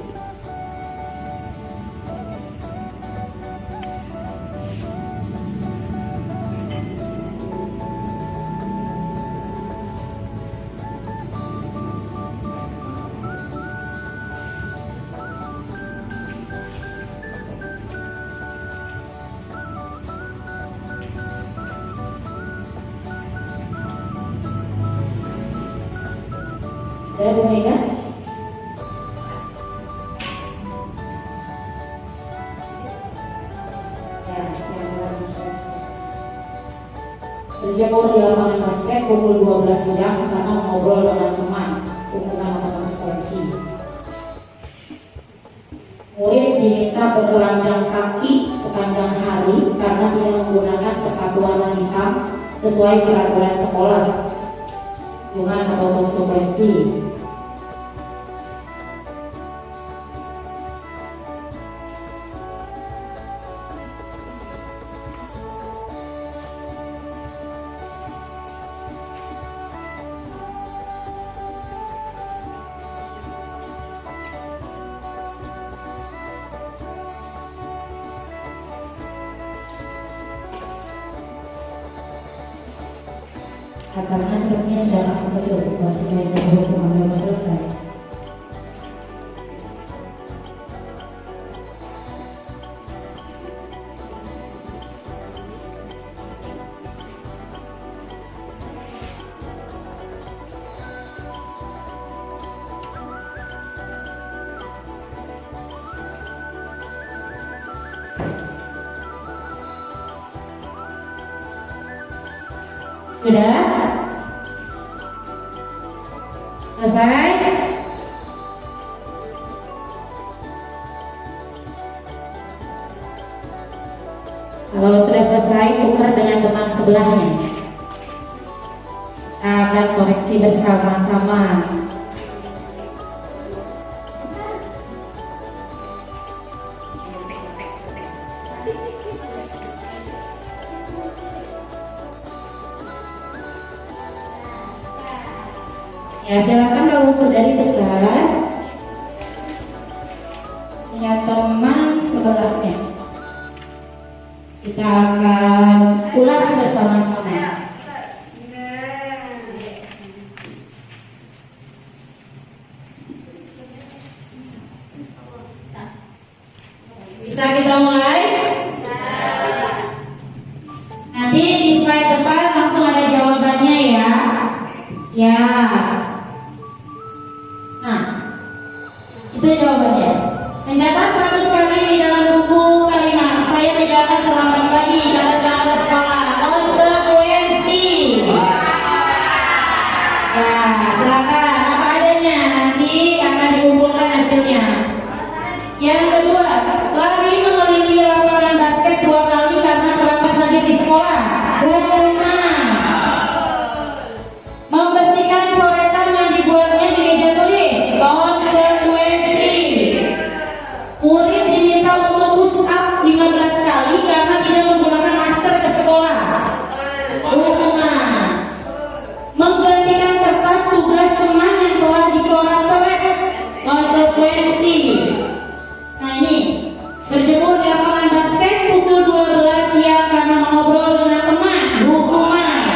Saya Bu Mega. Berjemur di lapangan basket pukul 12 siang karena ngobrol dengan teman. Hukuman atau konsekuensi. Murid diminta bertelanjang kaki sepanjang hari karena tidak menggunakan sepatu warna hitam sesuai peraturan sekolah. Hukuman atau konsekuensi. Karena sebenarnya sudah aku betul konsekuensi hukuman belum selesai. Sudah? Selesai? Kalau sudah selesai, tukar dengan teman sebelahnya. Kita akan koreksi bersama-sama. Ya, silakan kalau sudah ditukar punya teman sebelahnya. Kita akan ulas bersama-sama. Bisa kita mulai? Nanti di slide depan langsung ada jawabannya ya. Siap. Nah, itu jawabannya. Mencatat 100 kali di dalam buku kalimat. Saya tidak akan terlambat lagi karena terlambat sekolah. Konsekuensi. Ya, silakan. Apa adanya. Nanti akan dikumpulkan hasilnya. Yang kedua, lari mengelilingi lapangan menggantikan kertas tugas teman yang telah dicoret-coret. Konsekuensi. Nah ini, berjemur di lapangan basket pukul 12 siang karena mengobrol dengan teman, hukuman.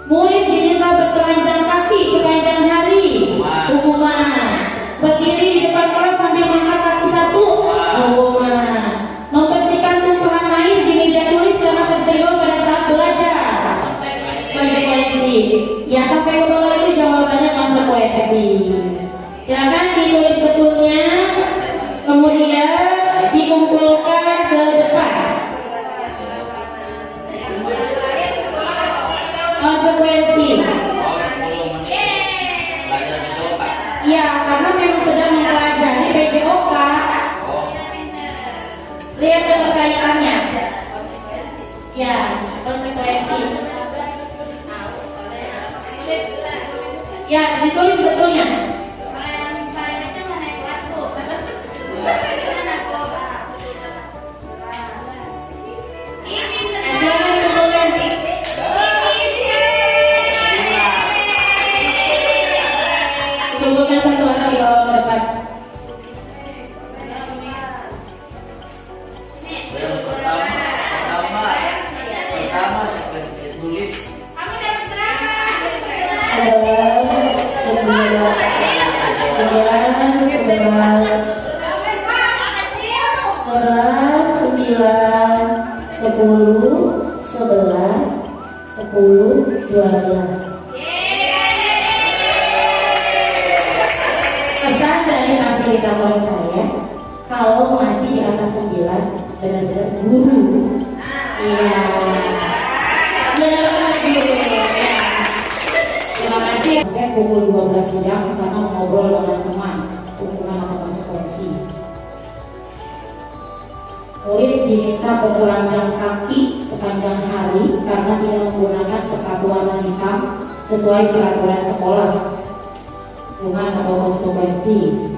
Murid diminta bertelanjang kaki sepanjang hari, hukuman. Berdiri di depan kelas sambil mengangkat kaki satu, hukuman. Membersihkan tumpahan air di meja tulis karena tersenggol pada saat belajar, konsekuensi. Ya sampai ke bawah itu jawabannya konsekuensi. Silakan ditulis betulnya, kemudian dikumpulkan ke depan. Konsekuensi. Ya, karena memang sedang mempelajari PJOK. Lihat keterkaitannya. Ya, konsekuensi. Ya, ditulis betulnya. Kumpulkan satu orang di bawah depan. Pertama seperti tulis 12. Pesan dari fasilitator saya, kalau masih di atas 9 benar-benar guru. Iya. Benar-benar guru. Terima kasih. Saya pukul 12 siang karena ngobrol dengan teman, hukuman atau konsekuensi. Murid diminta bertelanjang kaki sepanjang hari karena tidak menggunakan sepatu warna hitam sesuai peraturan sekolah. Hukuman atau konsekuensi.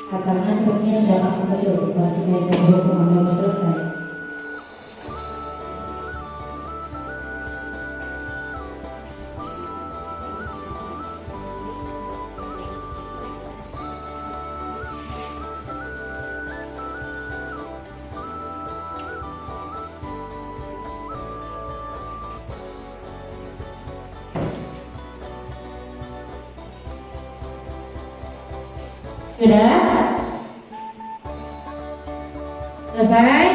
Karena sepertinya sudah makin betul, masih bisa berhubungan belum selesai. Sudah? Selesai?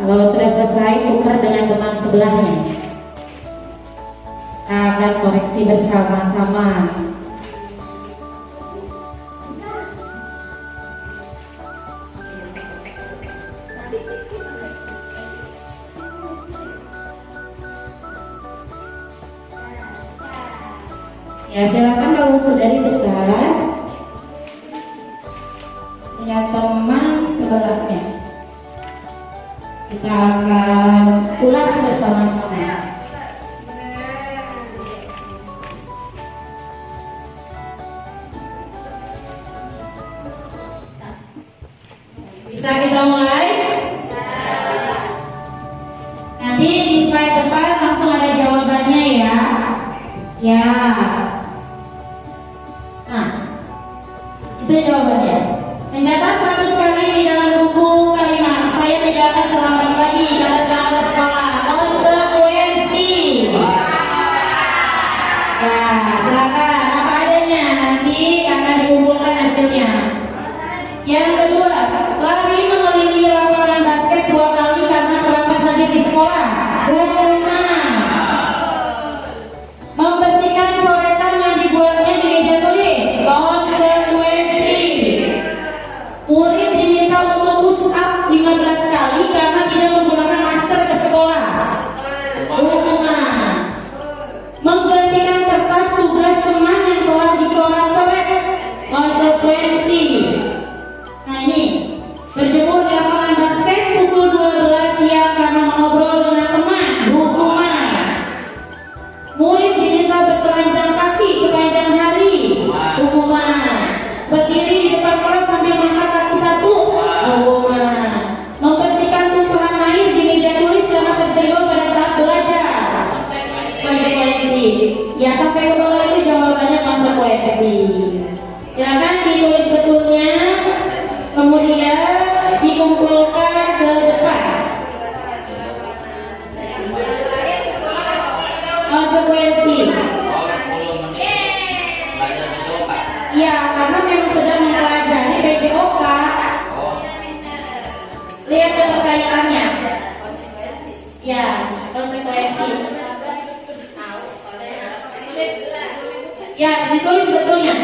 Kalau sudah selesai, tukar dengan teman sebelahnya. Kita akan koreksi bersama-sama. Ya, silakan kalau sudah ditukar dengan teman sebelahnya. Kita akan ulas bersama-sama. Bisa kita mulai? Nanti di slide depan langsung ada jawabannya ya. Ya. Itu jawabannya. Mencatat 100 kali di dalam buku kalimat. Saya tidak akan terlambat lagi karena terlambat sekolah. Konsekuensi. Nah, silakan apa adanya. Nanti akan dikumpulkan hasilnya. Yang kedua, lari mengelilingi lapangan basket 2 kali karena terlambat lagi di sekolah. Benar. Membersihkan coretan yang dibuatnya di meja tulis. Konsekuensi. konsekuensi. Ya, karena memang sedang mempelajari PJOK. Lihat keterkaitannya. Ya, konsekuensi. Ya, ditulis betulnya.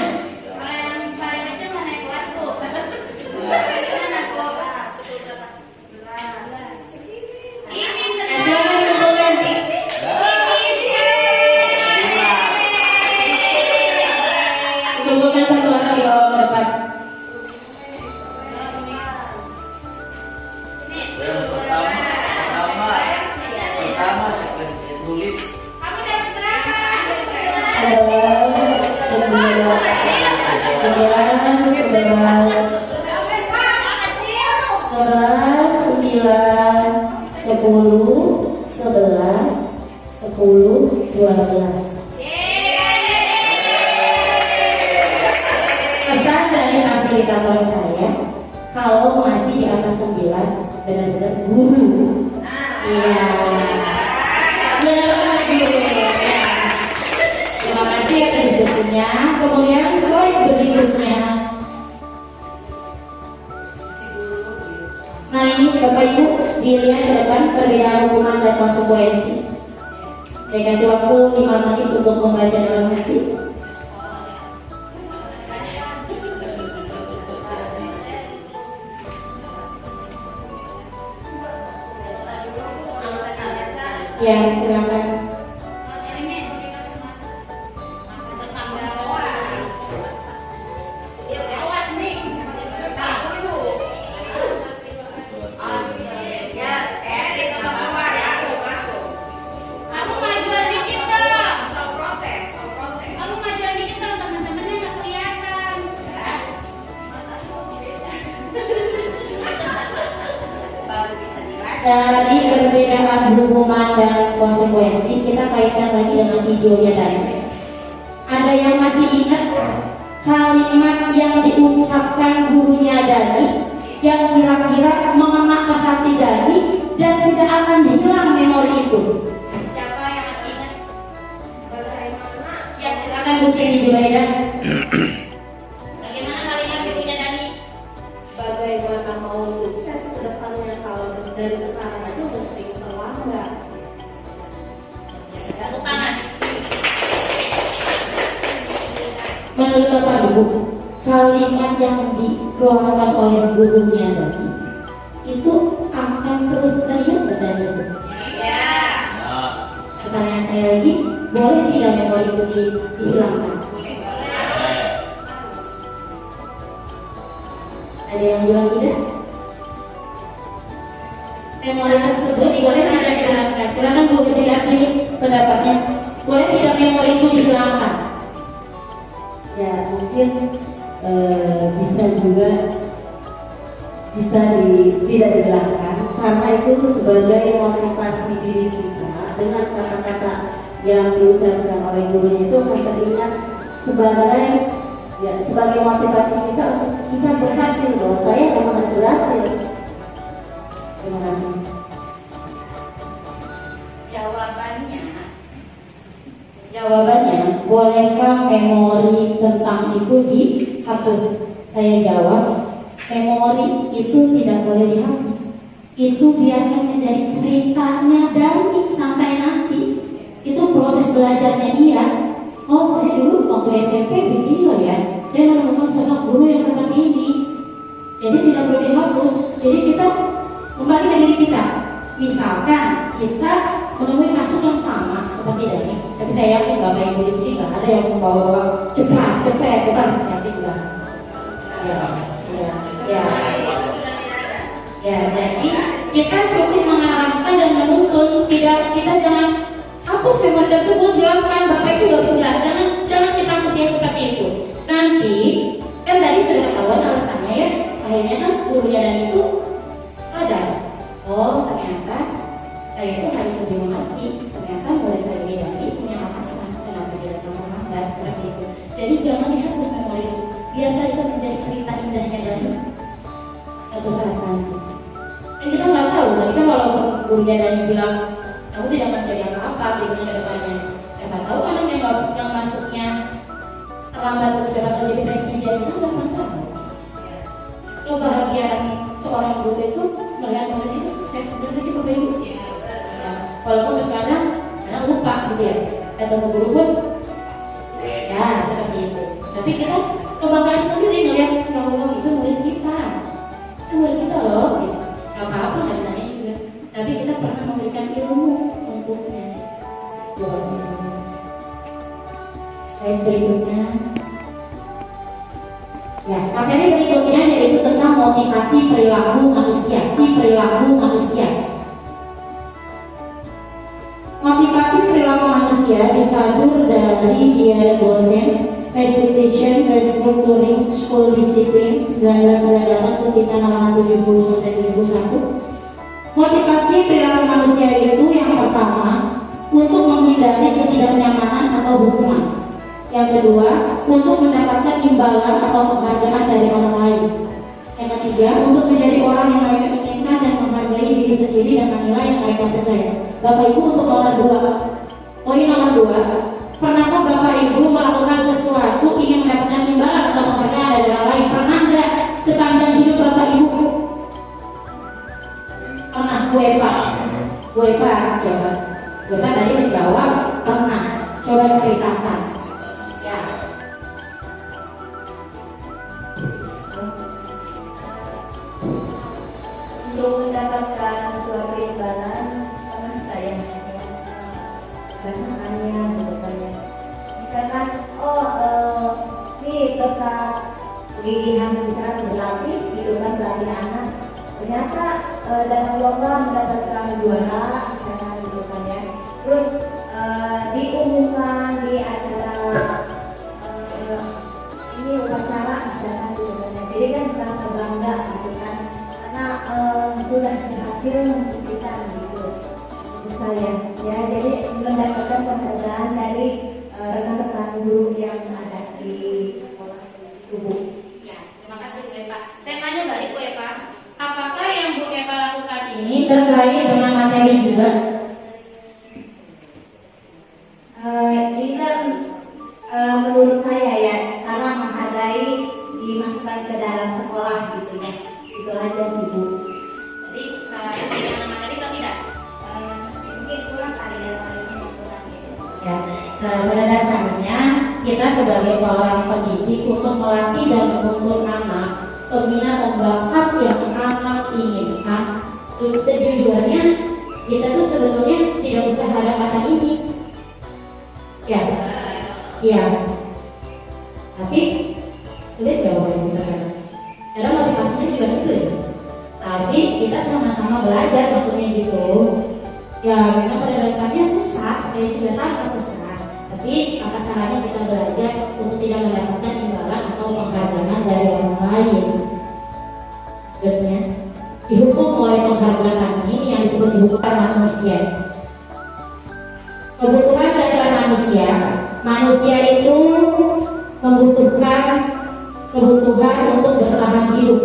Silakan dikumpulkan. Kumpulkan satu orang di bawah depan. Pertama saya tulis 12. Pesan dari fasilitator saya, kalau masih di atas 9 benar-benar guru. Iya. Terima kasih atas diskusinya. Kemudian slide berikutnya. Nah ini Bapak Ibu dilihat ke depan perbedaan hukuman dan konsekuensi. Saya kasih waktu 5 menit untuk membaca dalam hati. Ya, silakan. Dari perbedaan hukuman dan konsekuensi, kita kaitkan lagi dengan videonya tadi. Ada yang masih ingat kalimat yang diucapkan gurunya Dani yang kira-kira mengena ke hati Dani dan tidak akan hilang memori itu? Siapa yang masih ingat? Ya, silakan Bu Siti Jubaida. Bagaimana kalimat gurunya Dani? Bagaimana mau sukses ke depannya kalau dari sekarang aja udah sering terlambat. Tepuk tangan. Menurut Bapak Ibu, kalimat yang dikeluarkan oleh gurunya tadi itu akan terus terlihat dan itu. Pertanyaan saya lagi, boleh tidak memori itu dihilangkan? Ada yang bilang tidak? Memori tersebut boleh tidak dihilangkan? Silakan Bu, tidak ini pendapatnya. Boleh tidak memori itu dihilangkan? Ya mungkin bisa juga tidak dihilangkan karena itu sebagai motivasi diri kita dengan kata-kata yang diucapkan oleh gurunya itu akan teringat sebagai motivasi kita untuk kita berhasil bahwa saya memang berhasil. Terima kasih. Jawabannya, bolehkah memori tentang itu dihapus? Saya jawab, memori itu tidak boleh dihapus. Itu biarkan menjadi ceritanya Dani sampai nanti. Itu proses belajarnya dia. Oh, saya dulu waktu SMP begini loh ya. Saya menemukan sosok guru yang seperti ini. Jadi tidak perlu dihapus. Jadi kita kembali ke diri kita. Misalkan kita menemui kasus yang sama seperti Dani, tapi saya yakin Bapak Ibu di sini nggak ada yang membawa cepat, tapi enggak. Ya, jadi kita coba mengarahkan dan menuntun, kita jangan hapus memori tersebut, hilangkan. Bapak Ibu enggak, jangan kita usia seperti itu. Nanti kan tadi sudah ketahuan alasannya ya, akhirnya kan gurunya dan itu sadar. Oh, ternyata saya itu harus lebih mengerti. Ternyata mulai saya bedani punya alasan kenapa dia datang menghadap seperti itu. Jadi jangan dihapus memori itu. Biarlah itu menjadi cerita indahnya dari satu saat nanti. Dan kita nggak tahu. Tadi kan kalau gurunya Dani bilang kamu tidak akan jadi apa-apa di dunia depannya. Nggak tahu kan yang masuknya terlambat usia atau jadi presiden itu nggak pernah. Kebahagiaan seorang guru itu melihat murid itu sukses sebenarnya sih Bapak Ibu. Walaupun terkadang lupa gitu ya, atau guru pun ya seperti itu. Tapi kita kebanggaan sendiri ngelihat kalau itu murid kita, itu murid kita loh. Gitu. Apa-apa nggak ditanya juga. Tapi kita pernah memberikan ilmu untuknya. Slide berikutnya. Ya, materi berikutnya yaitu tentang motivasi perilaku manusia. Motivasi perilaku manusia disadur dari dia dosen Facilitation Restructuring School Discipline 1998 ketika halaman 70-71. Motivasi perilaku manusia itu yang pertama untuk menghindari ketidaknyamanan atau hukuman. Yang kedua, untuk mendapatkan imbalan atau penghargaan dari orang lain. Yang ketiga, untuk menjadi orang yang mereka inginkan dan menghargai diri sendiri dengan nilai yang mereka percaya. Bapak Ibu untuk nomor 2. Poin nomor 2. Pernahkah Bapak Ibu melakukan sesuatu ingin mendapatkan imbalan atau penghargaan dari orang lain? Pernah nggak sepanjang hidup Bapak Ibu? Pernah, Bu Eva. Coba. Bu Eva tadi menjawab pernah. Coba ceritakan. Untuk mendapatkan suatu imbalan pernah saya rasakannya bukannya misalkan ini berkat kegigihan misalkan berlatih gitu kan berlatih anak ternyata dalam lomba mendapatkan juara misalkan gitu kan ya terus diumumkan di acara ini upacara misalkan gitu kan ya jadi kan merasa bangga gitu kan karena sudah berhasil membuktikan gitu saya ya jadi mendapatkan penghargaan dari rekan-rekan guru yang ada di sekolah itu. Ya, terima kasih Bu Eva. Saya tanya balik Bu Eva, apakah yang Bu Eva lakukan ini terkait dengan materi juga? Ini kan menurut saya ya karena menghargai dimasukkan ke dalam sekolah gitu ya itu aja sih Bu. Jadi dengan materi atau tidak? Mungkin kurang kali ya Ya, pada dasarnya kita sebagai seorang pendidik untuk melatih dan menuntun anak peminat bakat yang anak inginkan. Sejujurnya kita tuh sebetulnya tidak usah ada kata ini. Ya. Tapi sulit ya karena motivasinya juga itu ya. Tapi kita sama-sama belajar maksudnya gitu. Ya memang pada dasarnya susah, saya juga sama susah. Tapi apa salahnya kita belajar untuk tidak mendapatkan imbalan atau penghargaan dari orang lain. Sebenarnya dihukum oleh penghargaan ini yang disebut kebutuhan manusia. Kebutuhan dasar manusia itu membutuhkan kebutuhan untuk bertahan hidup.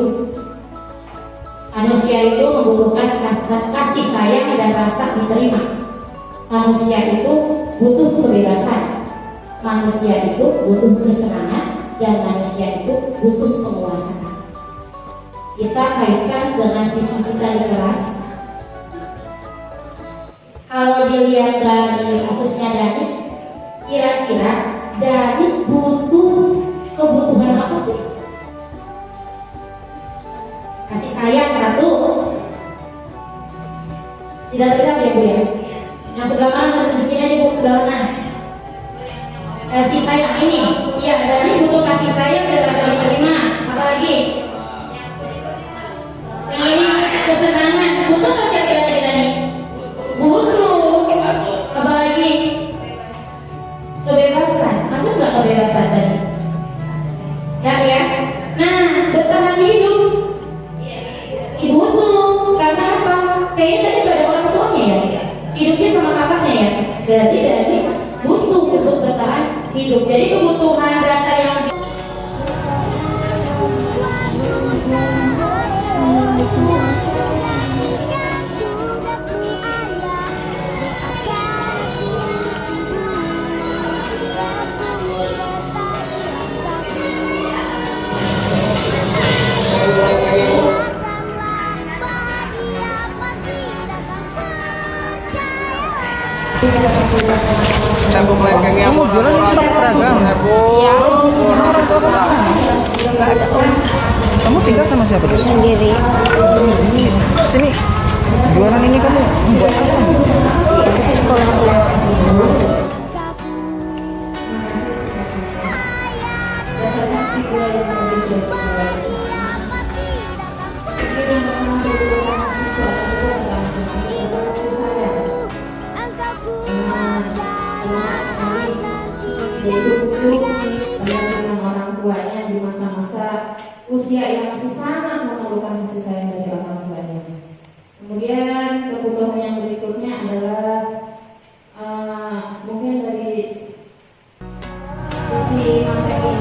Manusia itu membutuhkan kasih sayang dan rasa diterima. Manusia itu butuh kebebasan. Manusia itu butuh kesenangan dan manusia itu butuh penguasaan. Kita kaitkan dengan siswa kita di kelas. Kalau dilihat dari kasusnya Dani, kira-kira Dani butuh kebutuhan apa sih? Kasih sayang satu. Tidak ya Bu ya. Yang sebelah kanan tunjukin aja Bu sebelah kanan. Kasih sayang ini. Iya, Dani butuh kasih sayang dan rasa diterima. Apalagi? Yang ini kesenangan. Butuh nggak kira-kira dari Dani? Butuh. Apalagi? Kebebasan. Masuk nggak kebebasan Dani? Ya. Nah, bertahan hidup. Butuh, karena apa? Kayaknya tadi gak ada orang tuanya ya. Hidupnya sama kakaknya ya. Berarti dari butuh untuk bertahan hidup. Jadi kebutuhan dasar yang Kamu jualan itu pakai seragam? Ya. Orang tua kamu mana? Nggak ada om. Kamu tinggal sama siapa? Sendiri. Sini. Jualan ini kamu buat apa? Untuk sekolah pulang. Yaitu guru dengan orang tuanya di masa-masa usia yang masih sangat memerlukan kasih sayang dari orang tuanya. Kemudian kebutuhan yang berikutnya adalah mungkin dari sisi materi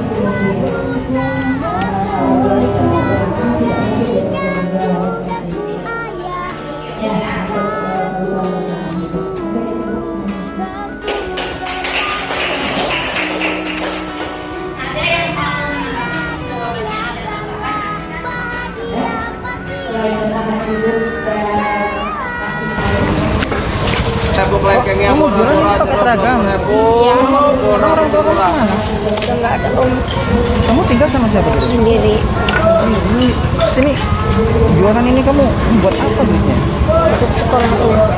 Kamu jualan itu pakai seragam? Ya. Orang tua kamu mana? Nggak ada om. Kamu tinggal sama siapa? Sendiri. Sini. Jualan ini kamu buat apa duitnya? Untuk sekolah pulang.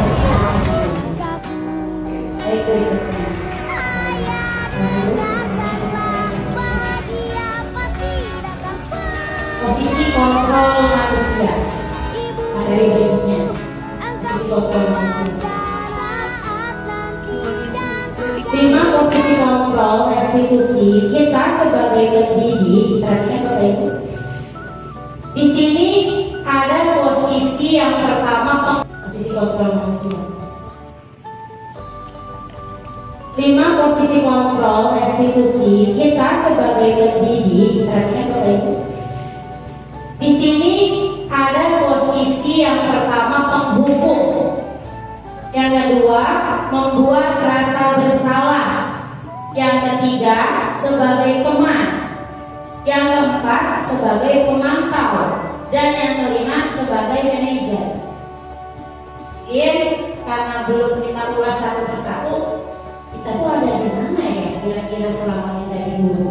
posisi kontrol manusia. Materi berikutnya. Posisi kontrol manusia. 5 posisi kontrol restitusi kita sebagai pendidik. Perhatikan Bapak Ibu. Di sini ada posisi yang pertama, posisi kontrol manusia. 5 posisi kontrol restitusi kita sebagai pendidik. Perhatikan Bapak Ibu. Di sini ada posisi yang pertama, penghukum. Yang kedua, membuat rasa bersalah. Yang ketiga, sebagai teman. Yang keempat, sebagai pemantau. Dan yang kelima, sebagai manajer. Karena belum kita ulas satu persatu, kita tuh ada di mana ya kira-kira selama menjadi guru.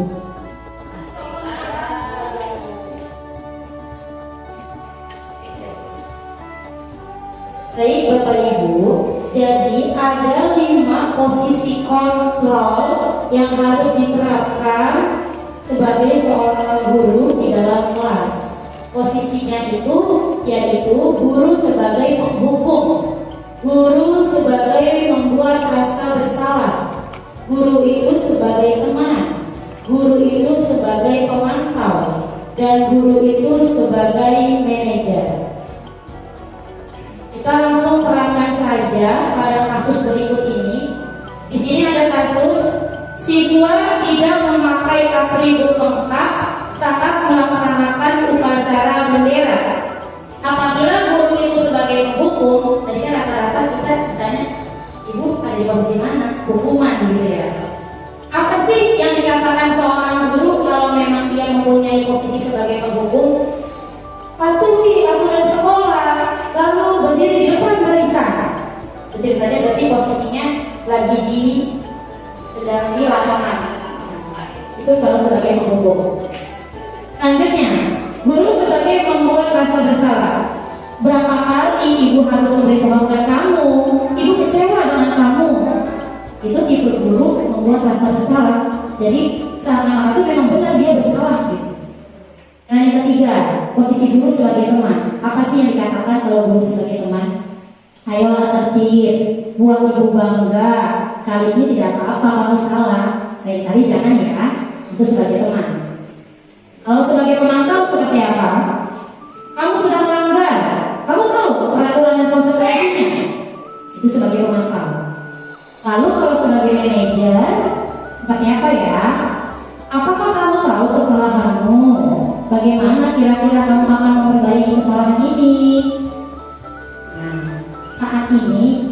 Baik Bapak Ibu, jadi ada 5 posisi kontrol yang harus diterapkan sebagai seorang guru di dalam kelas. Posisinya itu yaitu guru sebagai penghukum, guru sebagai membuat rasa bersalah, guru itu sebagai teman, guru itu sebagai pemantau, dan guru itu sebagai manajer. Kita langsung terangkan saja pada kasus berikut ini. Di sini ada kasus siswa tidak memakai atribut lengkap saat melaksanakan upacara bendera. Apabila guru itu sebagai penghukum, tadi kan rata-rata kita ditanya, ibu ada di posisi mana? Hukuman gitu ya. Apa sih yang dikatakan seorang guru kalau memang dia mempunyai posisi sebagai penghukum? Patuhi aturan sekolah, lalu berdiri di depan barisan. Ceritanya berarti posisinya lagi sedang di lapangan. Itu kalau sebagai penghukum. Selanjutnya, guru sebagai pembuat rasa bersalah. Berapa kali ibu harus memberitahukan kamu, ibu kecewa dengan kamu. Itu tipe guru membuat rasa bersalah. Jadi saat itu memang benar dia bersalah gitu. Dan yang ketiga, posisi guru sebagai teman. Apa sih yang dikatakan kalau guru sebagai teman? Ayolah tertib, buat ibu bangga. Kali ini tidak apa-apa kamu salah. Lain kali jangan ya. Itu sebagai teman. Kalau sebagai pemantau seperti apa? Kamu sudah melanggar. Kamu tahu peraturan dan konsekuensinya. Itu sebagai pemantau. Lalu kalau sebagai manajer seperti apa ya? Apakah kamu tahu kesalahanmu? Bagaimana kira-kira kamu akan memperbaiki kesalahan ini? Nah, saat ini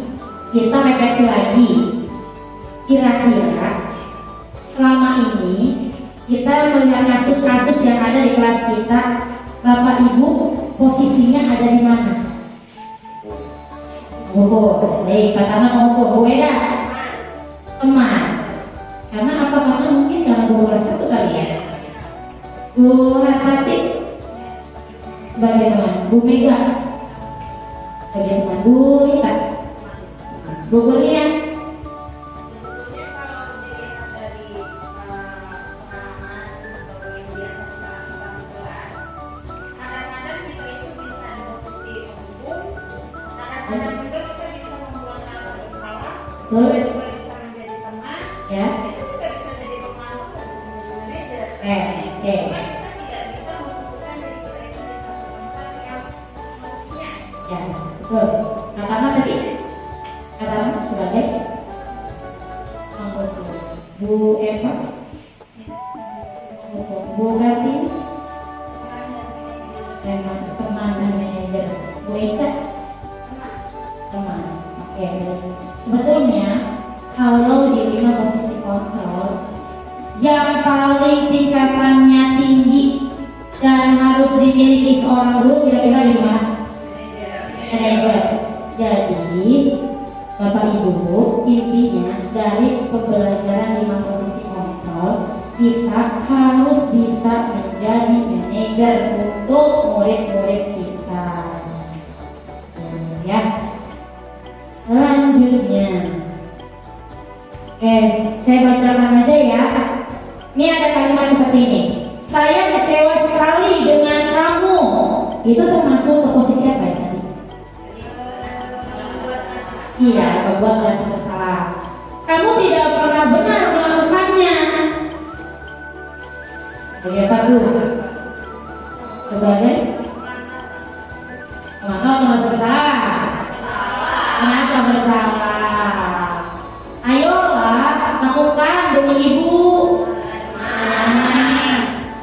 kita refleksi lagi. Kira-kira selama ini kita melihat kasus-kasus yang ada di kelas kita, Bapak Ibu posisinya ada di mana? Baik, pertama mengukur, Bu Eda. Bu Hartati sebagai teman, Bu Mega sebagai teman, Bu Rita, Bu Kurnia. Boleh. Ya. Oke. Ya, betul. Katakan tadi. Katakan sebagai anggota. Bu Eva. Bu Gati. Memang teman dan manajer. Bu Eca. Teman. Oke. Sebetulnya kalau di 5 posisi kontrol yang paling tingkatannya tinggi dan harus dimiliki seorang guru kira-kira di mana? Manajer. Jadi Bapak Ibu, intinya dari pembelajaran 5 posisi kontrol kita harus bisa menjadi manajer untuk murid-murid kita. Ya. Selanjutnya, oke, saya bacakan aja ya. Ini ada kalimat seperti ini. Saya kecewa sekali dengan kamu. Itu termasuk ke posisi apa ya tadi? Iya, membuat merasa bersalah. Kamu tidak pernah benar melakukannya. Jadi apa tuh? Sebagai merasa bersalah. Merasa bersalah. Ayolah, lakukan demi ibu.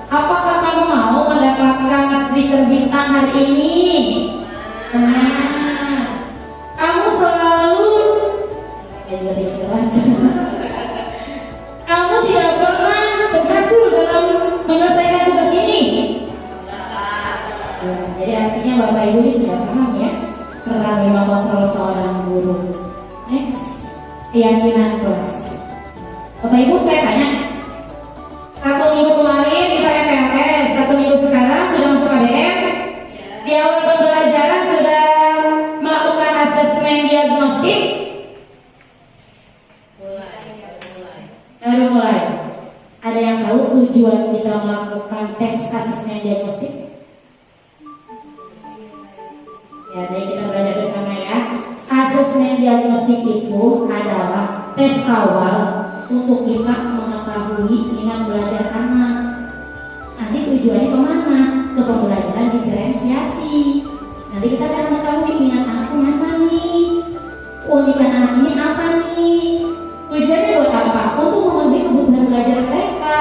Apakah kamu mau mendapatkan stiker bintang hari ini? Kamu selalu kamu tidak pernah berhasil dalam menyelesaikan tugas ini. Jadi artinya Bapak Ibu ini sudah paham ya peran 5 kontrol seorang guru. Next, keyakinan kelas. Bapak Ibu saya tanya, 1 minggu kemarin kita MPLS, 1 minggu sekarang sudah masuk KDM. Di awal pembelajaran sudah melakukan asesmen diagnostik. Baru mulai. Ada yang tahu tujuan kita melakukan tes asesmen diagnostik? Ya, jadi kita belajar bersama ya. Asesmen diagnostik itu adalah tes awal untuk kita mengetahui minat belajar anak. Nanti tujuannya kemana? Ke pembelajaran diferensiasi. Nanti kita akan mengetahui minat anaknya apa nih, keunikan anak ini apa nih, tujuannya buat apa? Untuk memenuhi kebutuhan belajar mereka.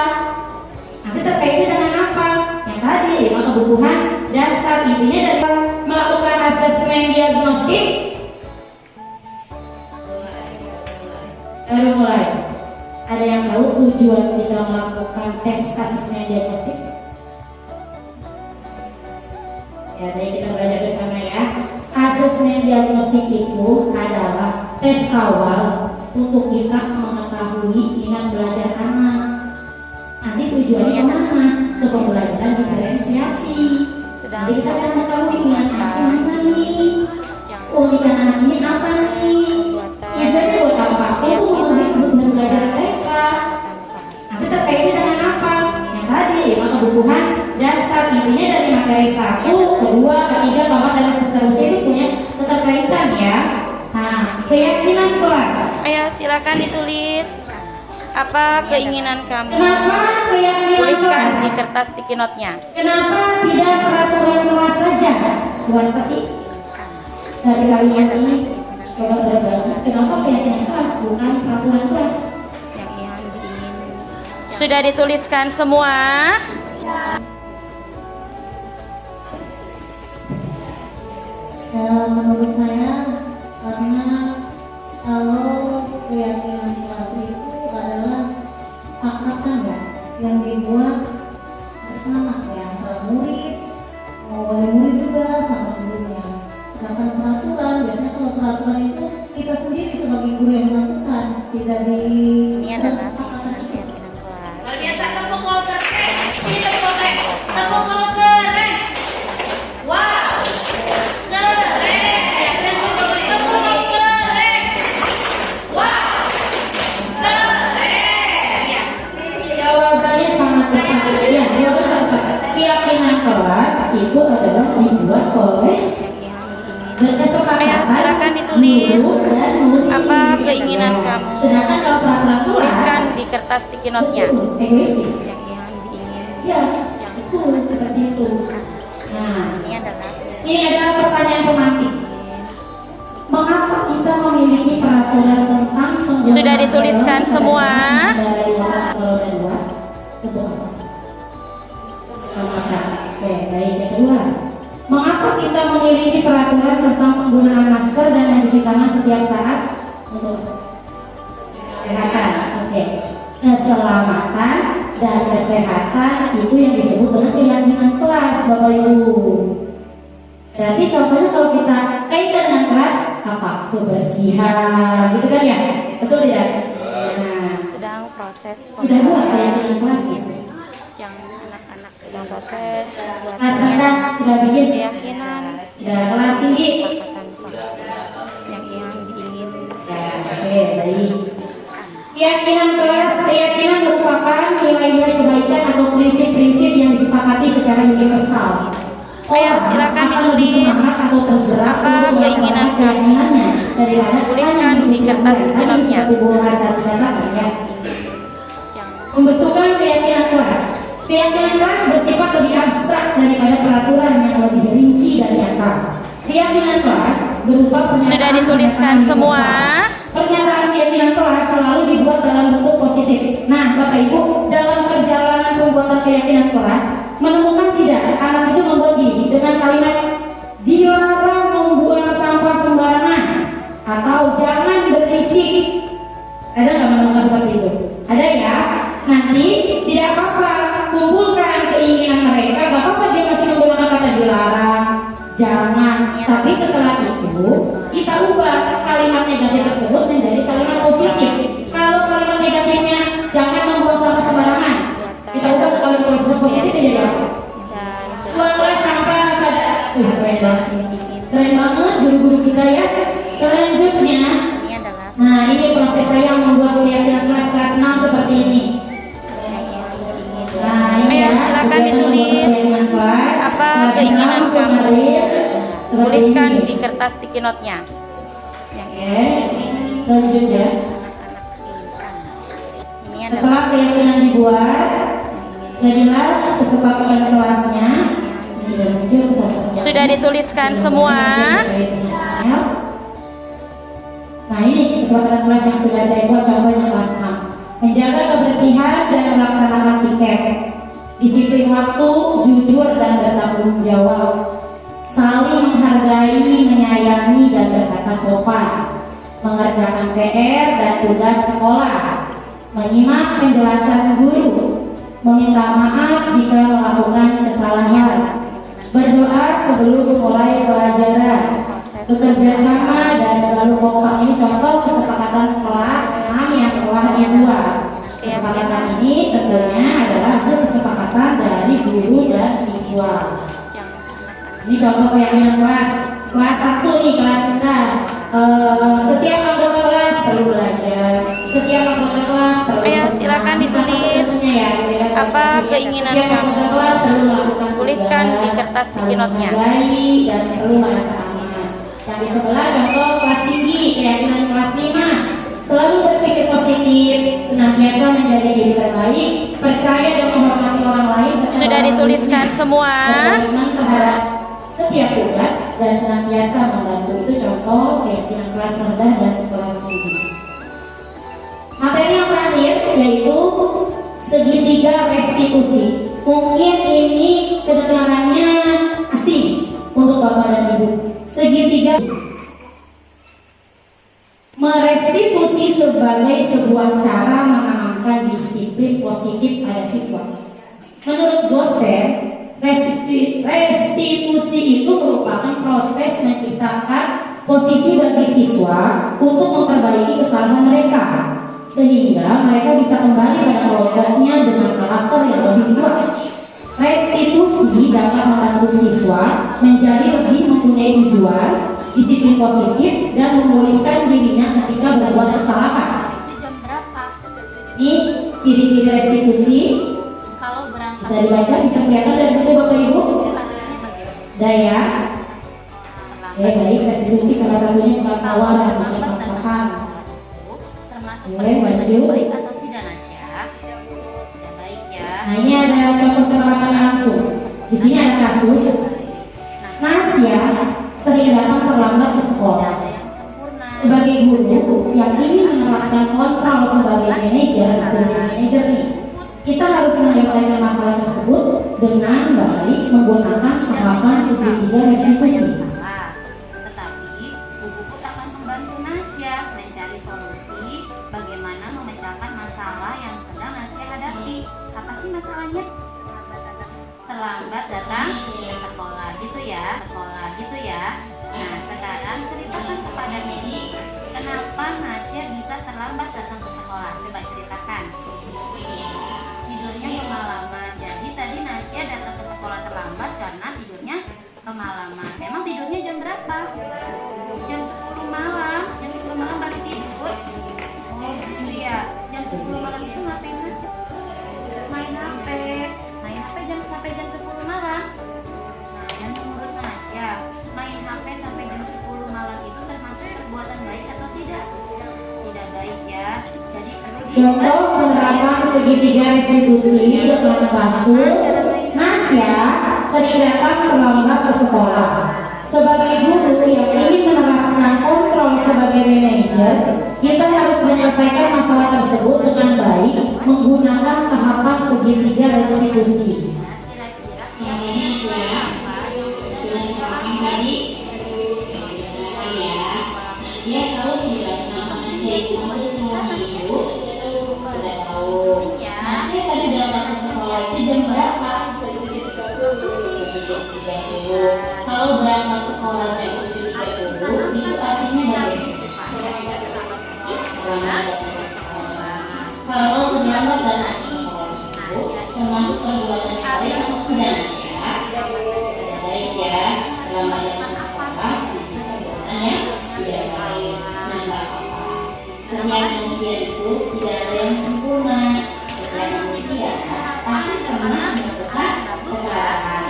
Nanti terkaitnya dengan apa? Yang tadi 5 kebutuhan dasar. Intinya dari melakukan asesmen diagnostik. Baru mulai. Ada yang tahu tujuan kita melakukan tes asesmen diagnostik? Ya, jadi kita belajar bersama ya. Asesmen diagnostik itu adalah tes awal untuk kita mengetahui minat belajar anak. Nanti tujuannya kemana? Ke pembelajaran diferensiasi. Nanti kita akan mengetahui minat anaknya apa nih, keunikan anak ini apa nih, tujuannya buat apa? Untuk memenuhi kebutuhan belajar mereka. Nanti terkaitnya dengan apa? Yang tadi 5 kebutuhan dasar. Intinya dari materi 1, kedua, ketiga, keempat, dan seterusnya itu punya keterkaitan ya. Nah, keyakinan kelas. Ayo silakan ditulis apa keinginan kamu. Kenapa keyakinan Tuliskan kelas? di kertas sticky note-nya. Kenapa tidak peraturan kelas saja? Buat petik dari kalimat ini coba berbagi. Kenapa keyakinan kelas bukan peraturan kelas? Sudah dituliskan semua? Ya, menurut saya karena kalau keyakinan kelas itu adalah kesepakatan ya yang dibuat bersama ya antara murid, wali murid juga sama gurunya. Sedangkan peraturan biasanya kalau peraturan itu kita sendiri sebagai guru yang menentukan, tidak di Ini adalah keyakinan kelas. Luar biasa, tepuk tangan. Ini tepuk tangan. ditulis apa keinginan kamu. Tuliskan di kertas sticky note-nya. Yang diingin. Ya, itu seperti itu. Nah, Ini adalah ini adalah pertanyaan pemantik. Mengapa kita memiliki peraturan tentang penggunaan sudah dituliskan semua. Oke, baik. Yang kedua, mengapa kita memiliki peraturan tentang penggunaan masker dan mencuci tangan setiap saat untuk kesehatan? Oke, keselamatan dan kesehatan itu yang disebut dengan keyakinan kelas, Bapak Ibu. Berarti contohnya kalau kita kaitan dengan kelas apa? Kebersihan, gitu kan ya? Betul tidak? Nah, sedang proses sudah buat keyakinan kelas gitu. Yang anak-anak sedang proses membuat Kelas kita sudah bikin keyakinan sudah kelas tinggi. yang diingin. Oke, baik. Keyakinan kelas, keyakinan merupakan nilai-nilai kebaikan atau prinsip-prinsip yang disepakati secara universal. Ayo silakan ditulis apa keinginan kamu. Tuliskan di kertas sticky note-nya. Pembentukan keyakinan kelas. Keyakinan kelas bersifat lebih abstrak daripada peraturan yang lebih rinci dan nyata. Keyakinan kelas berupa pernyataan. Sudah dituliskan semua. Pernyataan keyakinan kelas selalu dibuat dalam bentuk positif. Nah, Bapak Ibu, dalam perjalanan pembuatan keyakinan kelas, menemukan tidak anak itu membuat diri dengan kalimat dilarang membuang sampah sembarangan atau jangan berisik. Ada nggak menemukan seperti itu? Ada ya? Nanti tidak apa-apa, kumpulkan keinginan mereka. Gak apa-apa dia masih menggunakan kata dilarang, jangan. Tapi setelah itu kita ubah kalimat negatif tersebut menjadi kalimat positif. Kalau kalimat negatifnya jangan membuang sampah sembarangan, kita ubah ke kalimat positif menjadi apa? Buanglah sampah pada. Keren banget. Keren banget guru-guru kita ya. Selanjutnya, nah ini proses saya membuat keyakinan kelas 6 seperti ini. Nah, ini Ayo ya, silakan ditulis apa keinginan kamu. Tuliskan di kertas sticky note-nya. Oke, lanjut ya. Ini Setelah keyakinan dibuat, jadilah kesepakatan kelasnya. sudah dituliskan semua. Nah ini kesepakatan kelas yang sudah saya buat, contohnya kelas 6. Menjaga kebersihan dan melaksanakan tiket, disiplin waktu, jujur dan bertanggung jawab, saling menghargai, menyayangi dan berkata sopan, mengerjakan PR dan tugas sekolah, menyimak penjelasan guru, meminta maaf jika melakukan kesalahan, berdoa sebelum memulai pelajaran, bekerja sama dan selalu kompak. Ini contoh kesepakatan kelas 6 yang telah dibuat. Kesepakatan ini tentunya adalah hasil kesepakatan dari guru dan siswa. Ini contoh keyakinan kelas 1 nih, kelas kita. Setiap anggota kelas perlu belajar. Setiap anggota kelas perlu. Ayo silakan ditulis apa keinginan kamu. Tuliskan di kertas sticky note-nya. Dan perlu merasa aman. Yang di sebelah contoh kelas tinggi, keyakinan kelas 5. Selalu berpikir positif, senantiasa menjadi diri terbaik, percaya dan menghormati orang lain. Sudah dituliskan semua. Terhadap setiap tugas dan senantiasa membantu. Itu contoh keyakinan kelas rendah dan kelas tinggi. Materi yang terakhir yaitu segitiga restitusi. Mungkin ini kedengarannya asing untuk Bapak dan Ibu. Segitiga merestitusi sebagai sebuah cara menanamkan disiplin positif pada siswa. Menurut dosen, restitusi itu merupakan proses menciptakan posisi bagi siswa untuk memperbaiki kesalahan mereka, sehingga mereka bisa kembali pada kelompoknya dengan karakter yang lebih kuat. Restitusi dapat membantu siswa menjadi lebih mempunyai tujuan, disiplin positif, dan memulihkan dirinya ketika berbuat kesalahan. Ini ciri-ciri restitusi. Bisa dibaca, bisa kelihatan dari situ Bapak Ibu. Daya. Baik, restitusi salah satu jawabannya bukan tawaran, bukan paksaan. Termasuk Boleh, maju. baik atau tidak Nasya? Tidak baik ya. Nah, ini ada contoh penerapan langsung. Di sini ada kasus Nasya sering datang terlambat ke sekolah. Sebagai guru yang ingin menerapkan kontrol sebagai manajer atau manajer nih, kita harus menyelesaikan masalah tersebut dengan baik menggunakan tahapan segitiga restitusi. Tetapi Bu Puput akan membantu Nasya mencari solusi bagaimana memecahkan masalah yang sedang Nasya hadapi. Apa sih masalahnya? Terlambat datang ke sekolah gitu ya, Nah, sekarang ceritakan kepada Neni, kenapa Nasya bisa terlambat datang ke sekolah? Coba ceritakan. Tidurnya kemalaman. Jadi tadi Nasya datang ke sekolah terlambat karena tidurnya kemalaman. Memang tidurnya jam berapa? Jam 10 malam. Jam 10 malam berarti tidur. Oh, gitu ya. Jam 10 malam itu ngapain aja? Main HP sampai jam 10 malam. Nah, dan menurut Nasya, main HP sampai jam 10 malam itu termasuk perbuatan baik atau tidak? Tidak baik ya. Jadi perlu Contoh penerapan segitiga restitusi dalam kasus Nasya sering datang terlambat ke sekolah. Sebagai guru yang ingin menerapkan kontrol sebagai manajer, kita harus menyelesaikan masalah tersebut dengan baik menggunakan tahapan segitiga restitusi. yang ini tadi Dia tahu tidak kenapa Nasya itu itu pada tahu. Nasya tadi berangkat ke sekolah itu jam berapa? Kalau berangkat sekolahnya itu 7.30 itu artinya dari kalau terlambat dan termasuk perbuatan baik atau tidak ya? Baik ya, terlambat dan sekolah perbuatannya tidak baik. Nah, apa? Setiap manusia itu tidak ada yang sempurna. Setiap manusia pasti pernah melakukan kesalahan.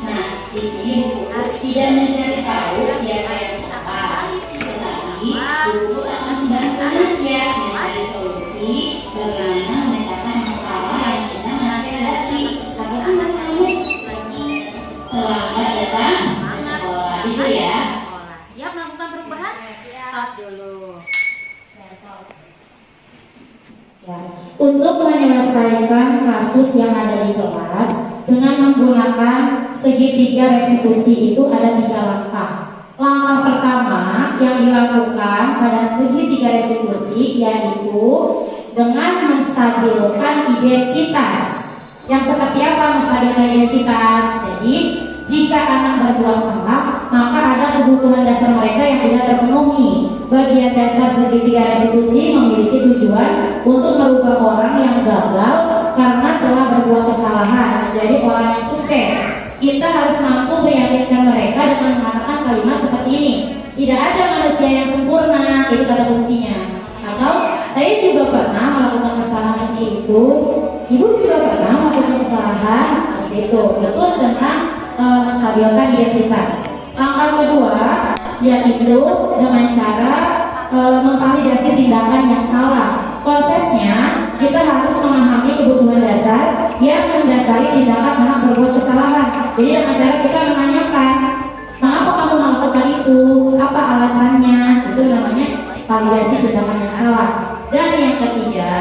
Nah, di sini tidak mencari tahu siapa yang salah, tetapi guru akan membantu Nasya mencari solusi bagaimana memecahkan masalah yang sedang Nasya hadapi. Apa sih masalahnya? Terlambat datang ke sekolah itu ya. Siap melakukan perubahan? Tos dulu. Ya, untuk menyelesaikan kasus yang ada di kelas dengan menggunakan segitiga restitusi itu ada 3 langkah. Langkah pertama yang dilakukan pada segitiga restitusi yaitu dengan menstabilkan identitas. Yang seperti apa menstabilkan identitas? Jadi jika anak berbuat salah, maka ada kebutuhan dasar mereka yang tidak terpenuhi. Bagian dasar segitiga restitusi memiliki tujuan untuk merubah orang yang gagal karena telah berbuat kesalahan menjadi orang yang sukses. Kita harus mampu meyakinkan mereka dengan mengatakan kalimat seperti ini: tidak ada manusia yang sempurna, itu kata kuncinya. Atau saya juga pernah melakukan kesalahan seperti itu, ibu juga pernah melakukan kesalahan seperti itu. Itu tentang menstabilkan identitas. Langkah kedua yaitu dengan cara memvalidasi tindakan yang salah. Konsepnya kita harus memahami kebutuhan dasar yang mendasari tindakan anak berbuat kesalahan. Jadi dengan cara kita menanyakan, mengapa kamu melakukan itu? Apa alasannya? Itu namanya validasi tindakan yang salah. Dan yang ketiga,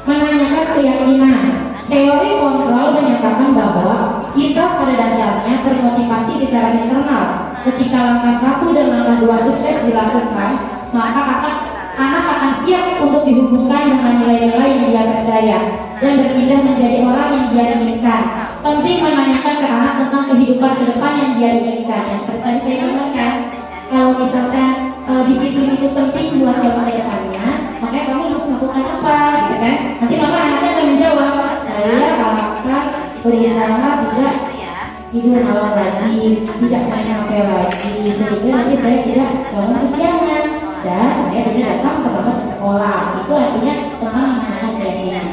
menanyakan keyakinan. Teori kontrol menyatakan bahwa kita pada dasarnya termotivasi secara internal. Ketika langkah 1 dan langkah 2 sukses dilakukan, maka anak akan siap untuk dihubungkan dengan nilai-nilai yang dia percaya dan berpindah menjadi orang yang dia inginkan. Penting menanyakan ke anak tentang kehidupan ke depan yang dia inginkan. Yang seperti tadi saya katakan, kalau misalkan disiplin itu penting buat zaman depannya, makanya kamu harus melakukan apa, gitu kan? Nanti maka anaknya akan menjawab, saya akan berusaha tidak tidur malam lagi, tidak main HP lagi, sehingga nanti saya tidak bangun kesiangan dan saya tidak datang terlambat ke sekolah. Itu artinya tentang menanyakan keyakinan.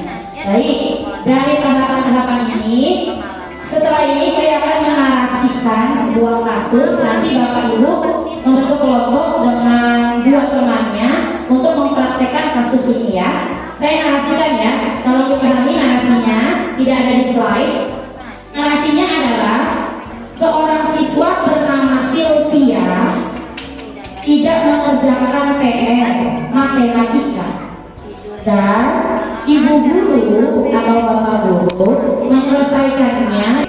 Baik, dari tahapan-tahapan ini, setelah ini saya akan menarasikan sebuah kasus Saya narasikan ya, kalau dipahami narasinya tidak ada di slide. Narasinya adalah seorang siswa bernama Sylvia tidak mengerjakan PR matematika dan ibu guru atau bapak guru menyelesaikannya.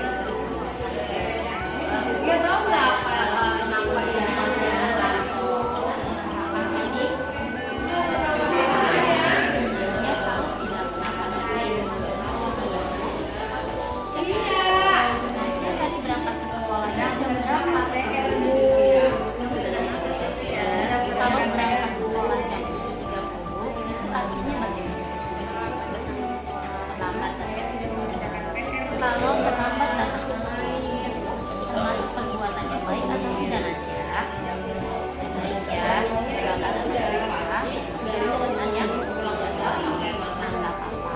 Kalau terlambat datang termasuk perbuatan yang baik atau tidak Nasya? Baik ya, terlambat datang apa? Perbuatan yang nggak apa-apa.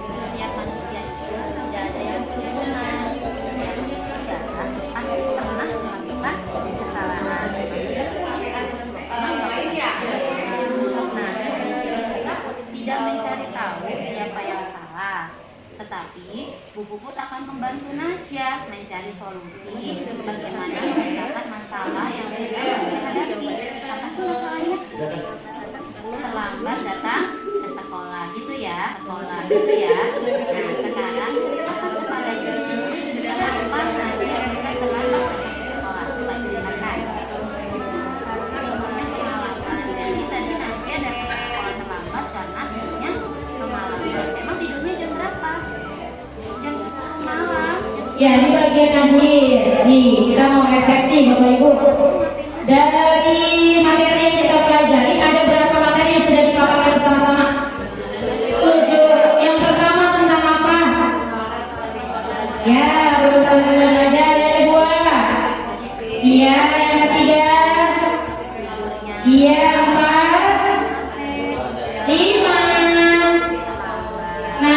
Setiap manusia itu tidak ada yang sempurna. Setiap manusia pasti pernah melakukan kesalahan. Nah, di sini kita tidak mencari tahu siapa yang salah. Tetapi Bu Puput akan membantu Nasya mencari solusi bagaimana memecahkan masalah yang sedang Nasya hadapi. Apa sih masalahnya? Terlambat datang ke sekolah gitu ya, Nah, sekarang ceritakan kepada ibu kenapa Nasya bisa terlambat ke sekolah. Coba ceritakan. Pengalaman dari tadi Nasya datang ke sekolah terlambat karena tidurnya kemalaman. Memang tidurnya jam berapa? Jam 10 malam. Ya, di bagian akhir nih kita mau refleksi Bapak Ibu. Dari materi yang kita pelajari ada berapa materi yang sudah dipaparkan bersama-sama? 7. Yang pertama tentang apa? Ya, berusaha belajar. Yang kedua? Iya. Yang ketiga? Iya. 4, 5, 6.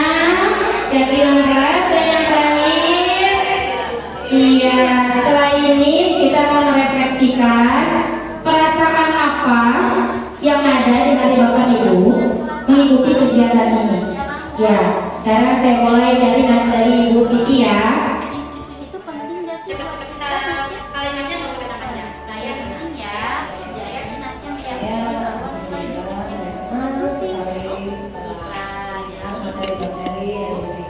Jadi langkah dan yang terakhir. Iya, setelah ini kita mau merefleksikan perasaan apa yang ada di hati Bapak Ibu mengikuti kegiatan ini. Ya, sekarang saya mulai dari Ibu Siti ya. Itu penting nggak sih? Kalimatnya nggak usah panjang. Saya penting ya. Jadi Nasya meyakini bahwa nilai disiplin itu penting untuk kita. Jadi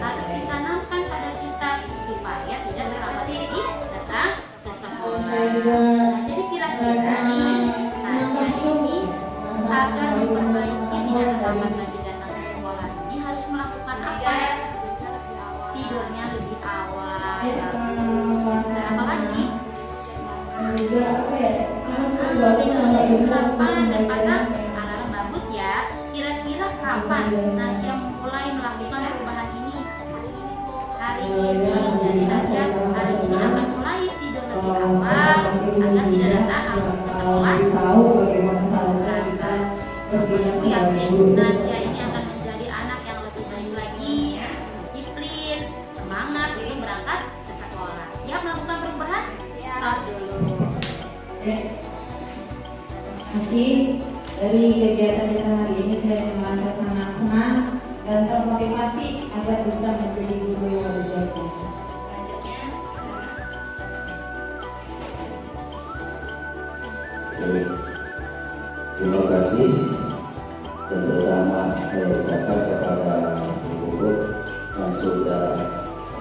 harus ditanamkan pada kita supaya tidak terlambat lagi datang ke sekolah. Jadi kira-kira nih Nasya ini agar memperbaiki tidak terlambat lagi datang ke sekolah ini harus melakukan apa? Tidurnya lebih awal. Dan apa lagi? Tidurnya jam berapa dan pasang alarm bagus ya. Kira-kira kapan Nasya mulai melakukan perubahan ini? Hari ini. Jadi Nasya hari ini akan mulai tidur lebih awal agar tidak datang ke sekolah. Ibu yakin Nasya ini akan menjadi anak yang lebih baik lagi, disiplin, semangat untuk berangkat ke sekolah. Siap melakukan perubahan? Tos dulu. Masih dari kegiatan kita hari ini saya merasa sangat senang dan termotivasi agar bisa menjadi guru yang lebih baik. Terima kasih dan terutama saya ucapkan kepada Ibu Guru yang sudah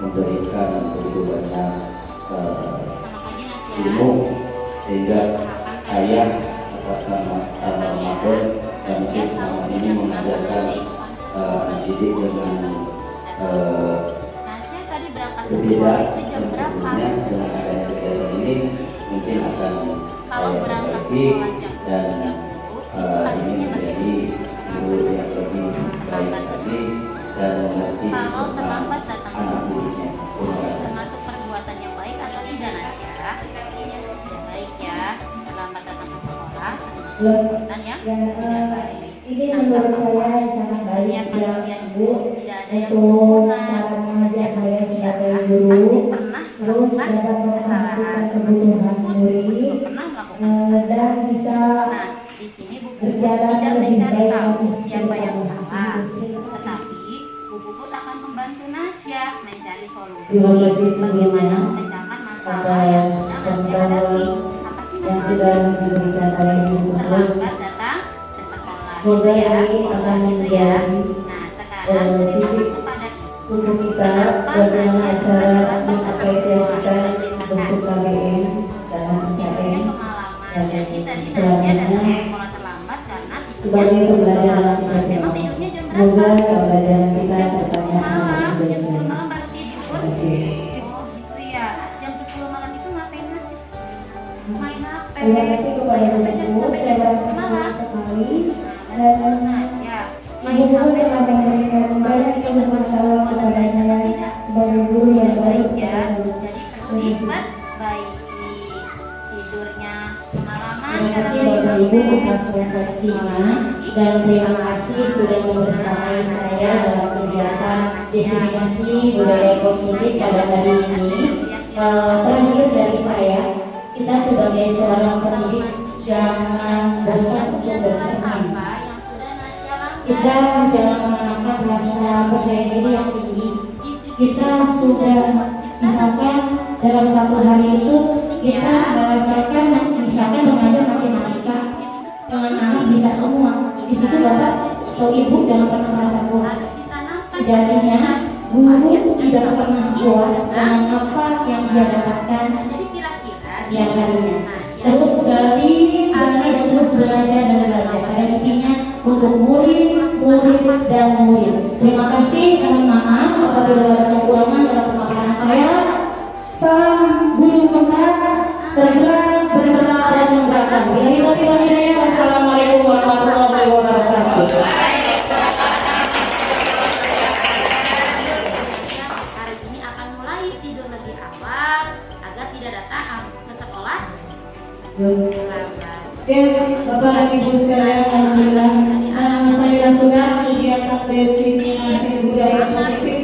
memberikan begitu banyak ilmu sehingga saya atas nama Ramadan dan mungkin selama ini mengajarkan didik dengan berbeda dan sebelumnya dengan adanya kegiatan ini mungkin akan saya perbaiki dan ini menjadi guru yang lebih baik lagi dan mengerti tentang anak didiknya. Termasuk perbuatan yang baik atau tidak Nasya? Baik ya, terlambat datang ke sekolah. Perbuatan yang tidak baik. Ini menurut saya sangat baik ya Bu untuk cara mengajar saya sebagai guru, terus dapat memahami kebutuhan murid dan bisa Di sini Bu berjalan tidak lebih mencari baik tahu lagi siapa yang salah. Bu Puput akan membantu Nasya mencari solusi Terima kasih bagaimana sebelumnya memecahkan masalah yang atas sedang Nasya hadapi. contoh Apa sih yang masalahnya? sudah diberikan oleh Ibu Puput. Terlambat datang ke sekolah. Semoga Gitu ya. ini akan Gitu ya. menjadi Nah, sekarang ceritakan titik kepada Ibu. untuk kita Kenapa bagaimana Nasya bisa cara terlambat datang ke mengapresiasikan sekolah? Ceritakan. bentuk KBM dalam Tidurnya KBM kemalaman. Jadi tadi Nasya selanjutnya datang ke sekolah terlambat karena sebagai tidurnya pembelajaran kemalaman. kita Memang semua. tidurnya jam Semoga berapa? pembelajaran kita Jam 10 bertanya malam. Jam 10 dengan malam baru tidur. Terima kasih. Oh gitu ya. Jam 10 malam itu ngapain aja? Main HP. Terima kasih kepada Main Ibu HP jam Puput, sampai saya jam 10 merasa malam. senang sekali Nah, dan Nasya, main Ibu Puput HP telah sampai jam 10 memberikan malam banyak itu ilmu masalah bukan kepada baik saya atau tidak? sebagai guru yang baik Baik ya. kepada saya. Jadi perlu diperbaiki tidurnya kemalaman. Terima kasih Bapak Ibu atas refleksinya dan terima kasih sudah membersamai saya dalam kegiatan diseminasi budaya positif pada hari ini. Terakhir dari saya, kita sebagai seorang pendidik jangan bosan untuk bercermin. Apa yang sudah Nasya langgar? Kita jangan menanamkan rasa percaya diri yang tinggi. Kita sudah misalkan dalam satu hari itu kita merasakan misalkan mengajar matematika dengan anak bisa semua. Di situ Bapak atau Ibu jangan pernah merasa puas. Sejatinya guru tidak pernah puas dengan apa yang dia dapatkan Jadi kira-kira setiap harinya. Terus gali dan terus belajar dan belajar. Pada intinya untuk murid dan murid. Terima kasih. Mohon maaf apabila ada kekurangan dalam pemaparan saya. Salam guru penggerak, tergerak, bergerak dan menggerakkan. Billahi taufiq wal hidayah. Wassalamualaikum warahmatullahi wabarakatuh. Hari ini akan mulai tidur lebih awal agar tidak datang ke sekolah lambat. Oke, Bapak dan Ibu sekalian, alhamdulillah saya sudah kegiatan diseminasi budaya positif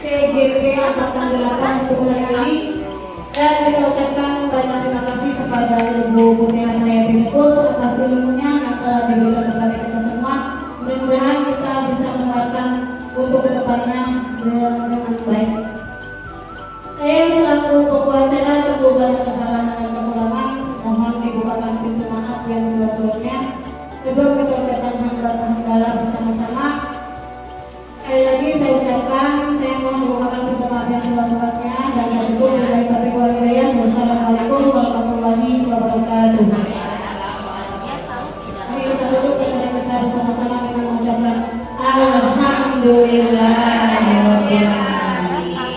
CGP angkatan 8 untuk bulan ini, dan kita ucapkan banyak terima kasih kepada Ibu Mutiara Hayatikus atas ilmunya yang telah diberikan kepada kita semua. Mudah-mudahan kita bisa menerapkan untuk kedepannya dengan baik. Saya selaku pembawa acara tergugat kesalahan dan kekurangan, mohon dibukakan pintu maaf yang seluas-luasnya. Sebelum kita ucapkan hamdallah bersama-sama, sekali lagi saya ucapkan, saya mohon dibukakan pintu maaf yang seluas-luasnya dan tentu dari Bapak Ibu Hidayah. Wassalamualaikum warahmatullahi wabarakatuh. Mari kita duduk dan kita bersama-sama dengan mengucapkan Alhamdulillahirabbil alamin.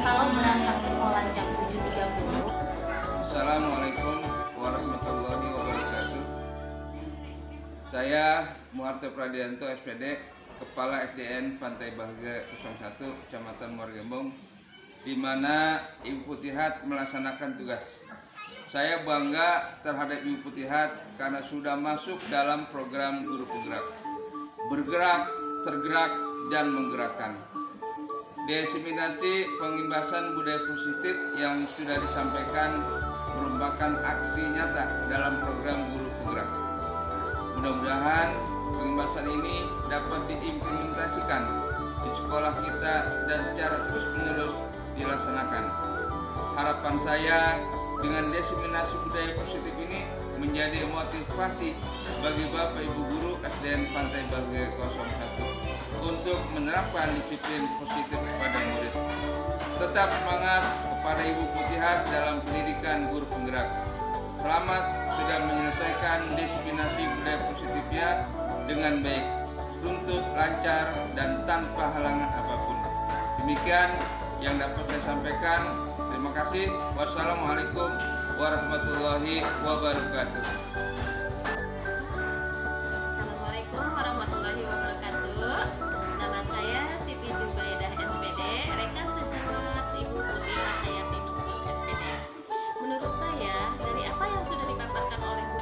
Kalau berangkat sekolah jam 7.30. Assalamualaikum warahmatullahi wabarakatuh. Saya Muharto Pradianto SPD, Kepala SDN Pantai Bahge 01, Kecamatan Muaragembong, di mana Ibu Putihat melaksanakan tugas. Saya bangga terhadap Ibu Putihat karena sudah masuk dalam program Guru Penggerak. Bergerak, tergerak, dan menggerakkan. Diseminasi pengimbasan budaya positif yang sudah disampaikan merupakan aksi nyata dalam program Guru Penggerak. Mudah-mudahan pengimbasan ini dapat diimplementasikan di sekolah kita dan secara terus-menerus dilaksanakan. Harapan saya dengan diseminasi budaya positif ini menjadi motivasi bagi Bapak Ibu Guru SDN Pantai Bahge 01 untuk menerapkan disiplin positif kepada murid. Tetap semangat kepada Ibu Putihat dalam pendidikan Guru Penggerak. Selamat sudah menyelesaikan diseminasi budaya positifnya dengan baik, runtut, lancar, dan tanpa halangan apapun. Demikian yang dapat saya sampaikan. Terima kasih. Wassalamualaikum warahmatullahi wabarakatuh. Assalamualaikum warahmatullahi wabarakatuh. Nama saya Siti Jubaidah SPD, rekan sejawat Ibu Putihat Hayatikus SPD. Menurut saya, dari apa yang sudah dipaparkan oleh Bu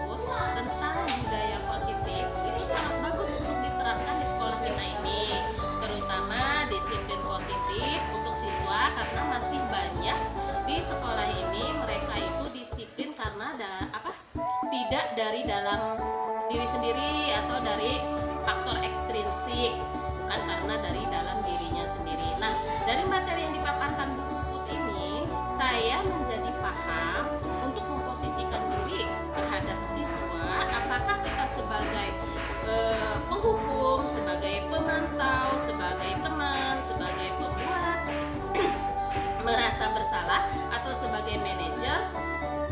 Puput tentang budaya positif itu sangat bagus untuk diterapkan di sekolah kita ini, terutama disiplin positif untuk siswa, karena masih banyak di sekolah ini mereka itu disiplin karena tidak dari dalam diri sendiri atau dari faktor ekstrinsik, bukan karena dari dalam dirinya sendiri. Nah, dari materi yang dipaparkan Bu Puput ini, saya menjadi paham untuk memposisikan diri terhadap siswa, apakah kita sebagai penghukum, sebagai pemantau, sebagai teman, sebagai pembuat merasa bersalah, atau sebagai manajer.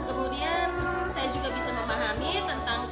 Kemudian saya juga bisa memahami tentang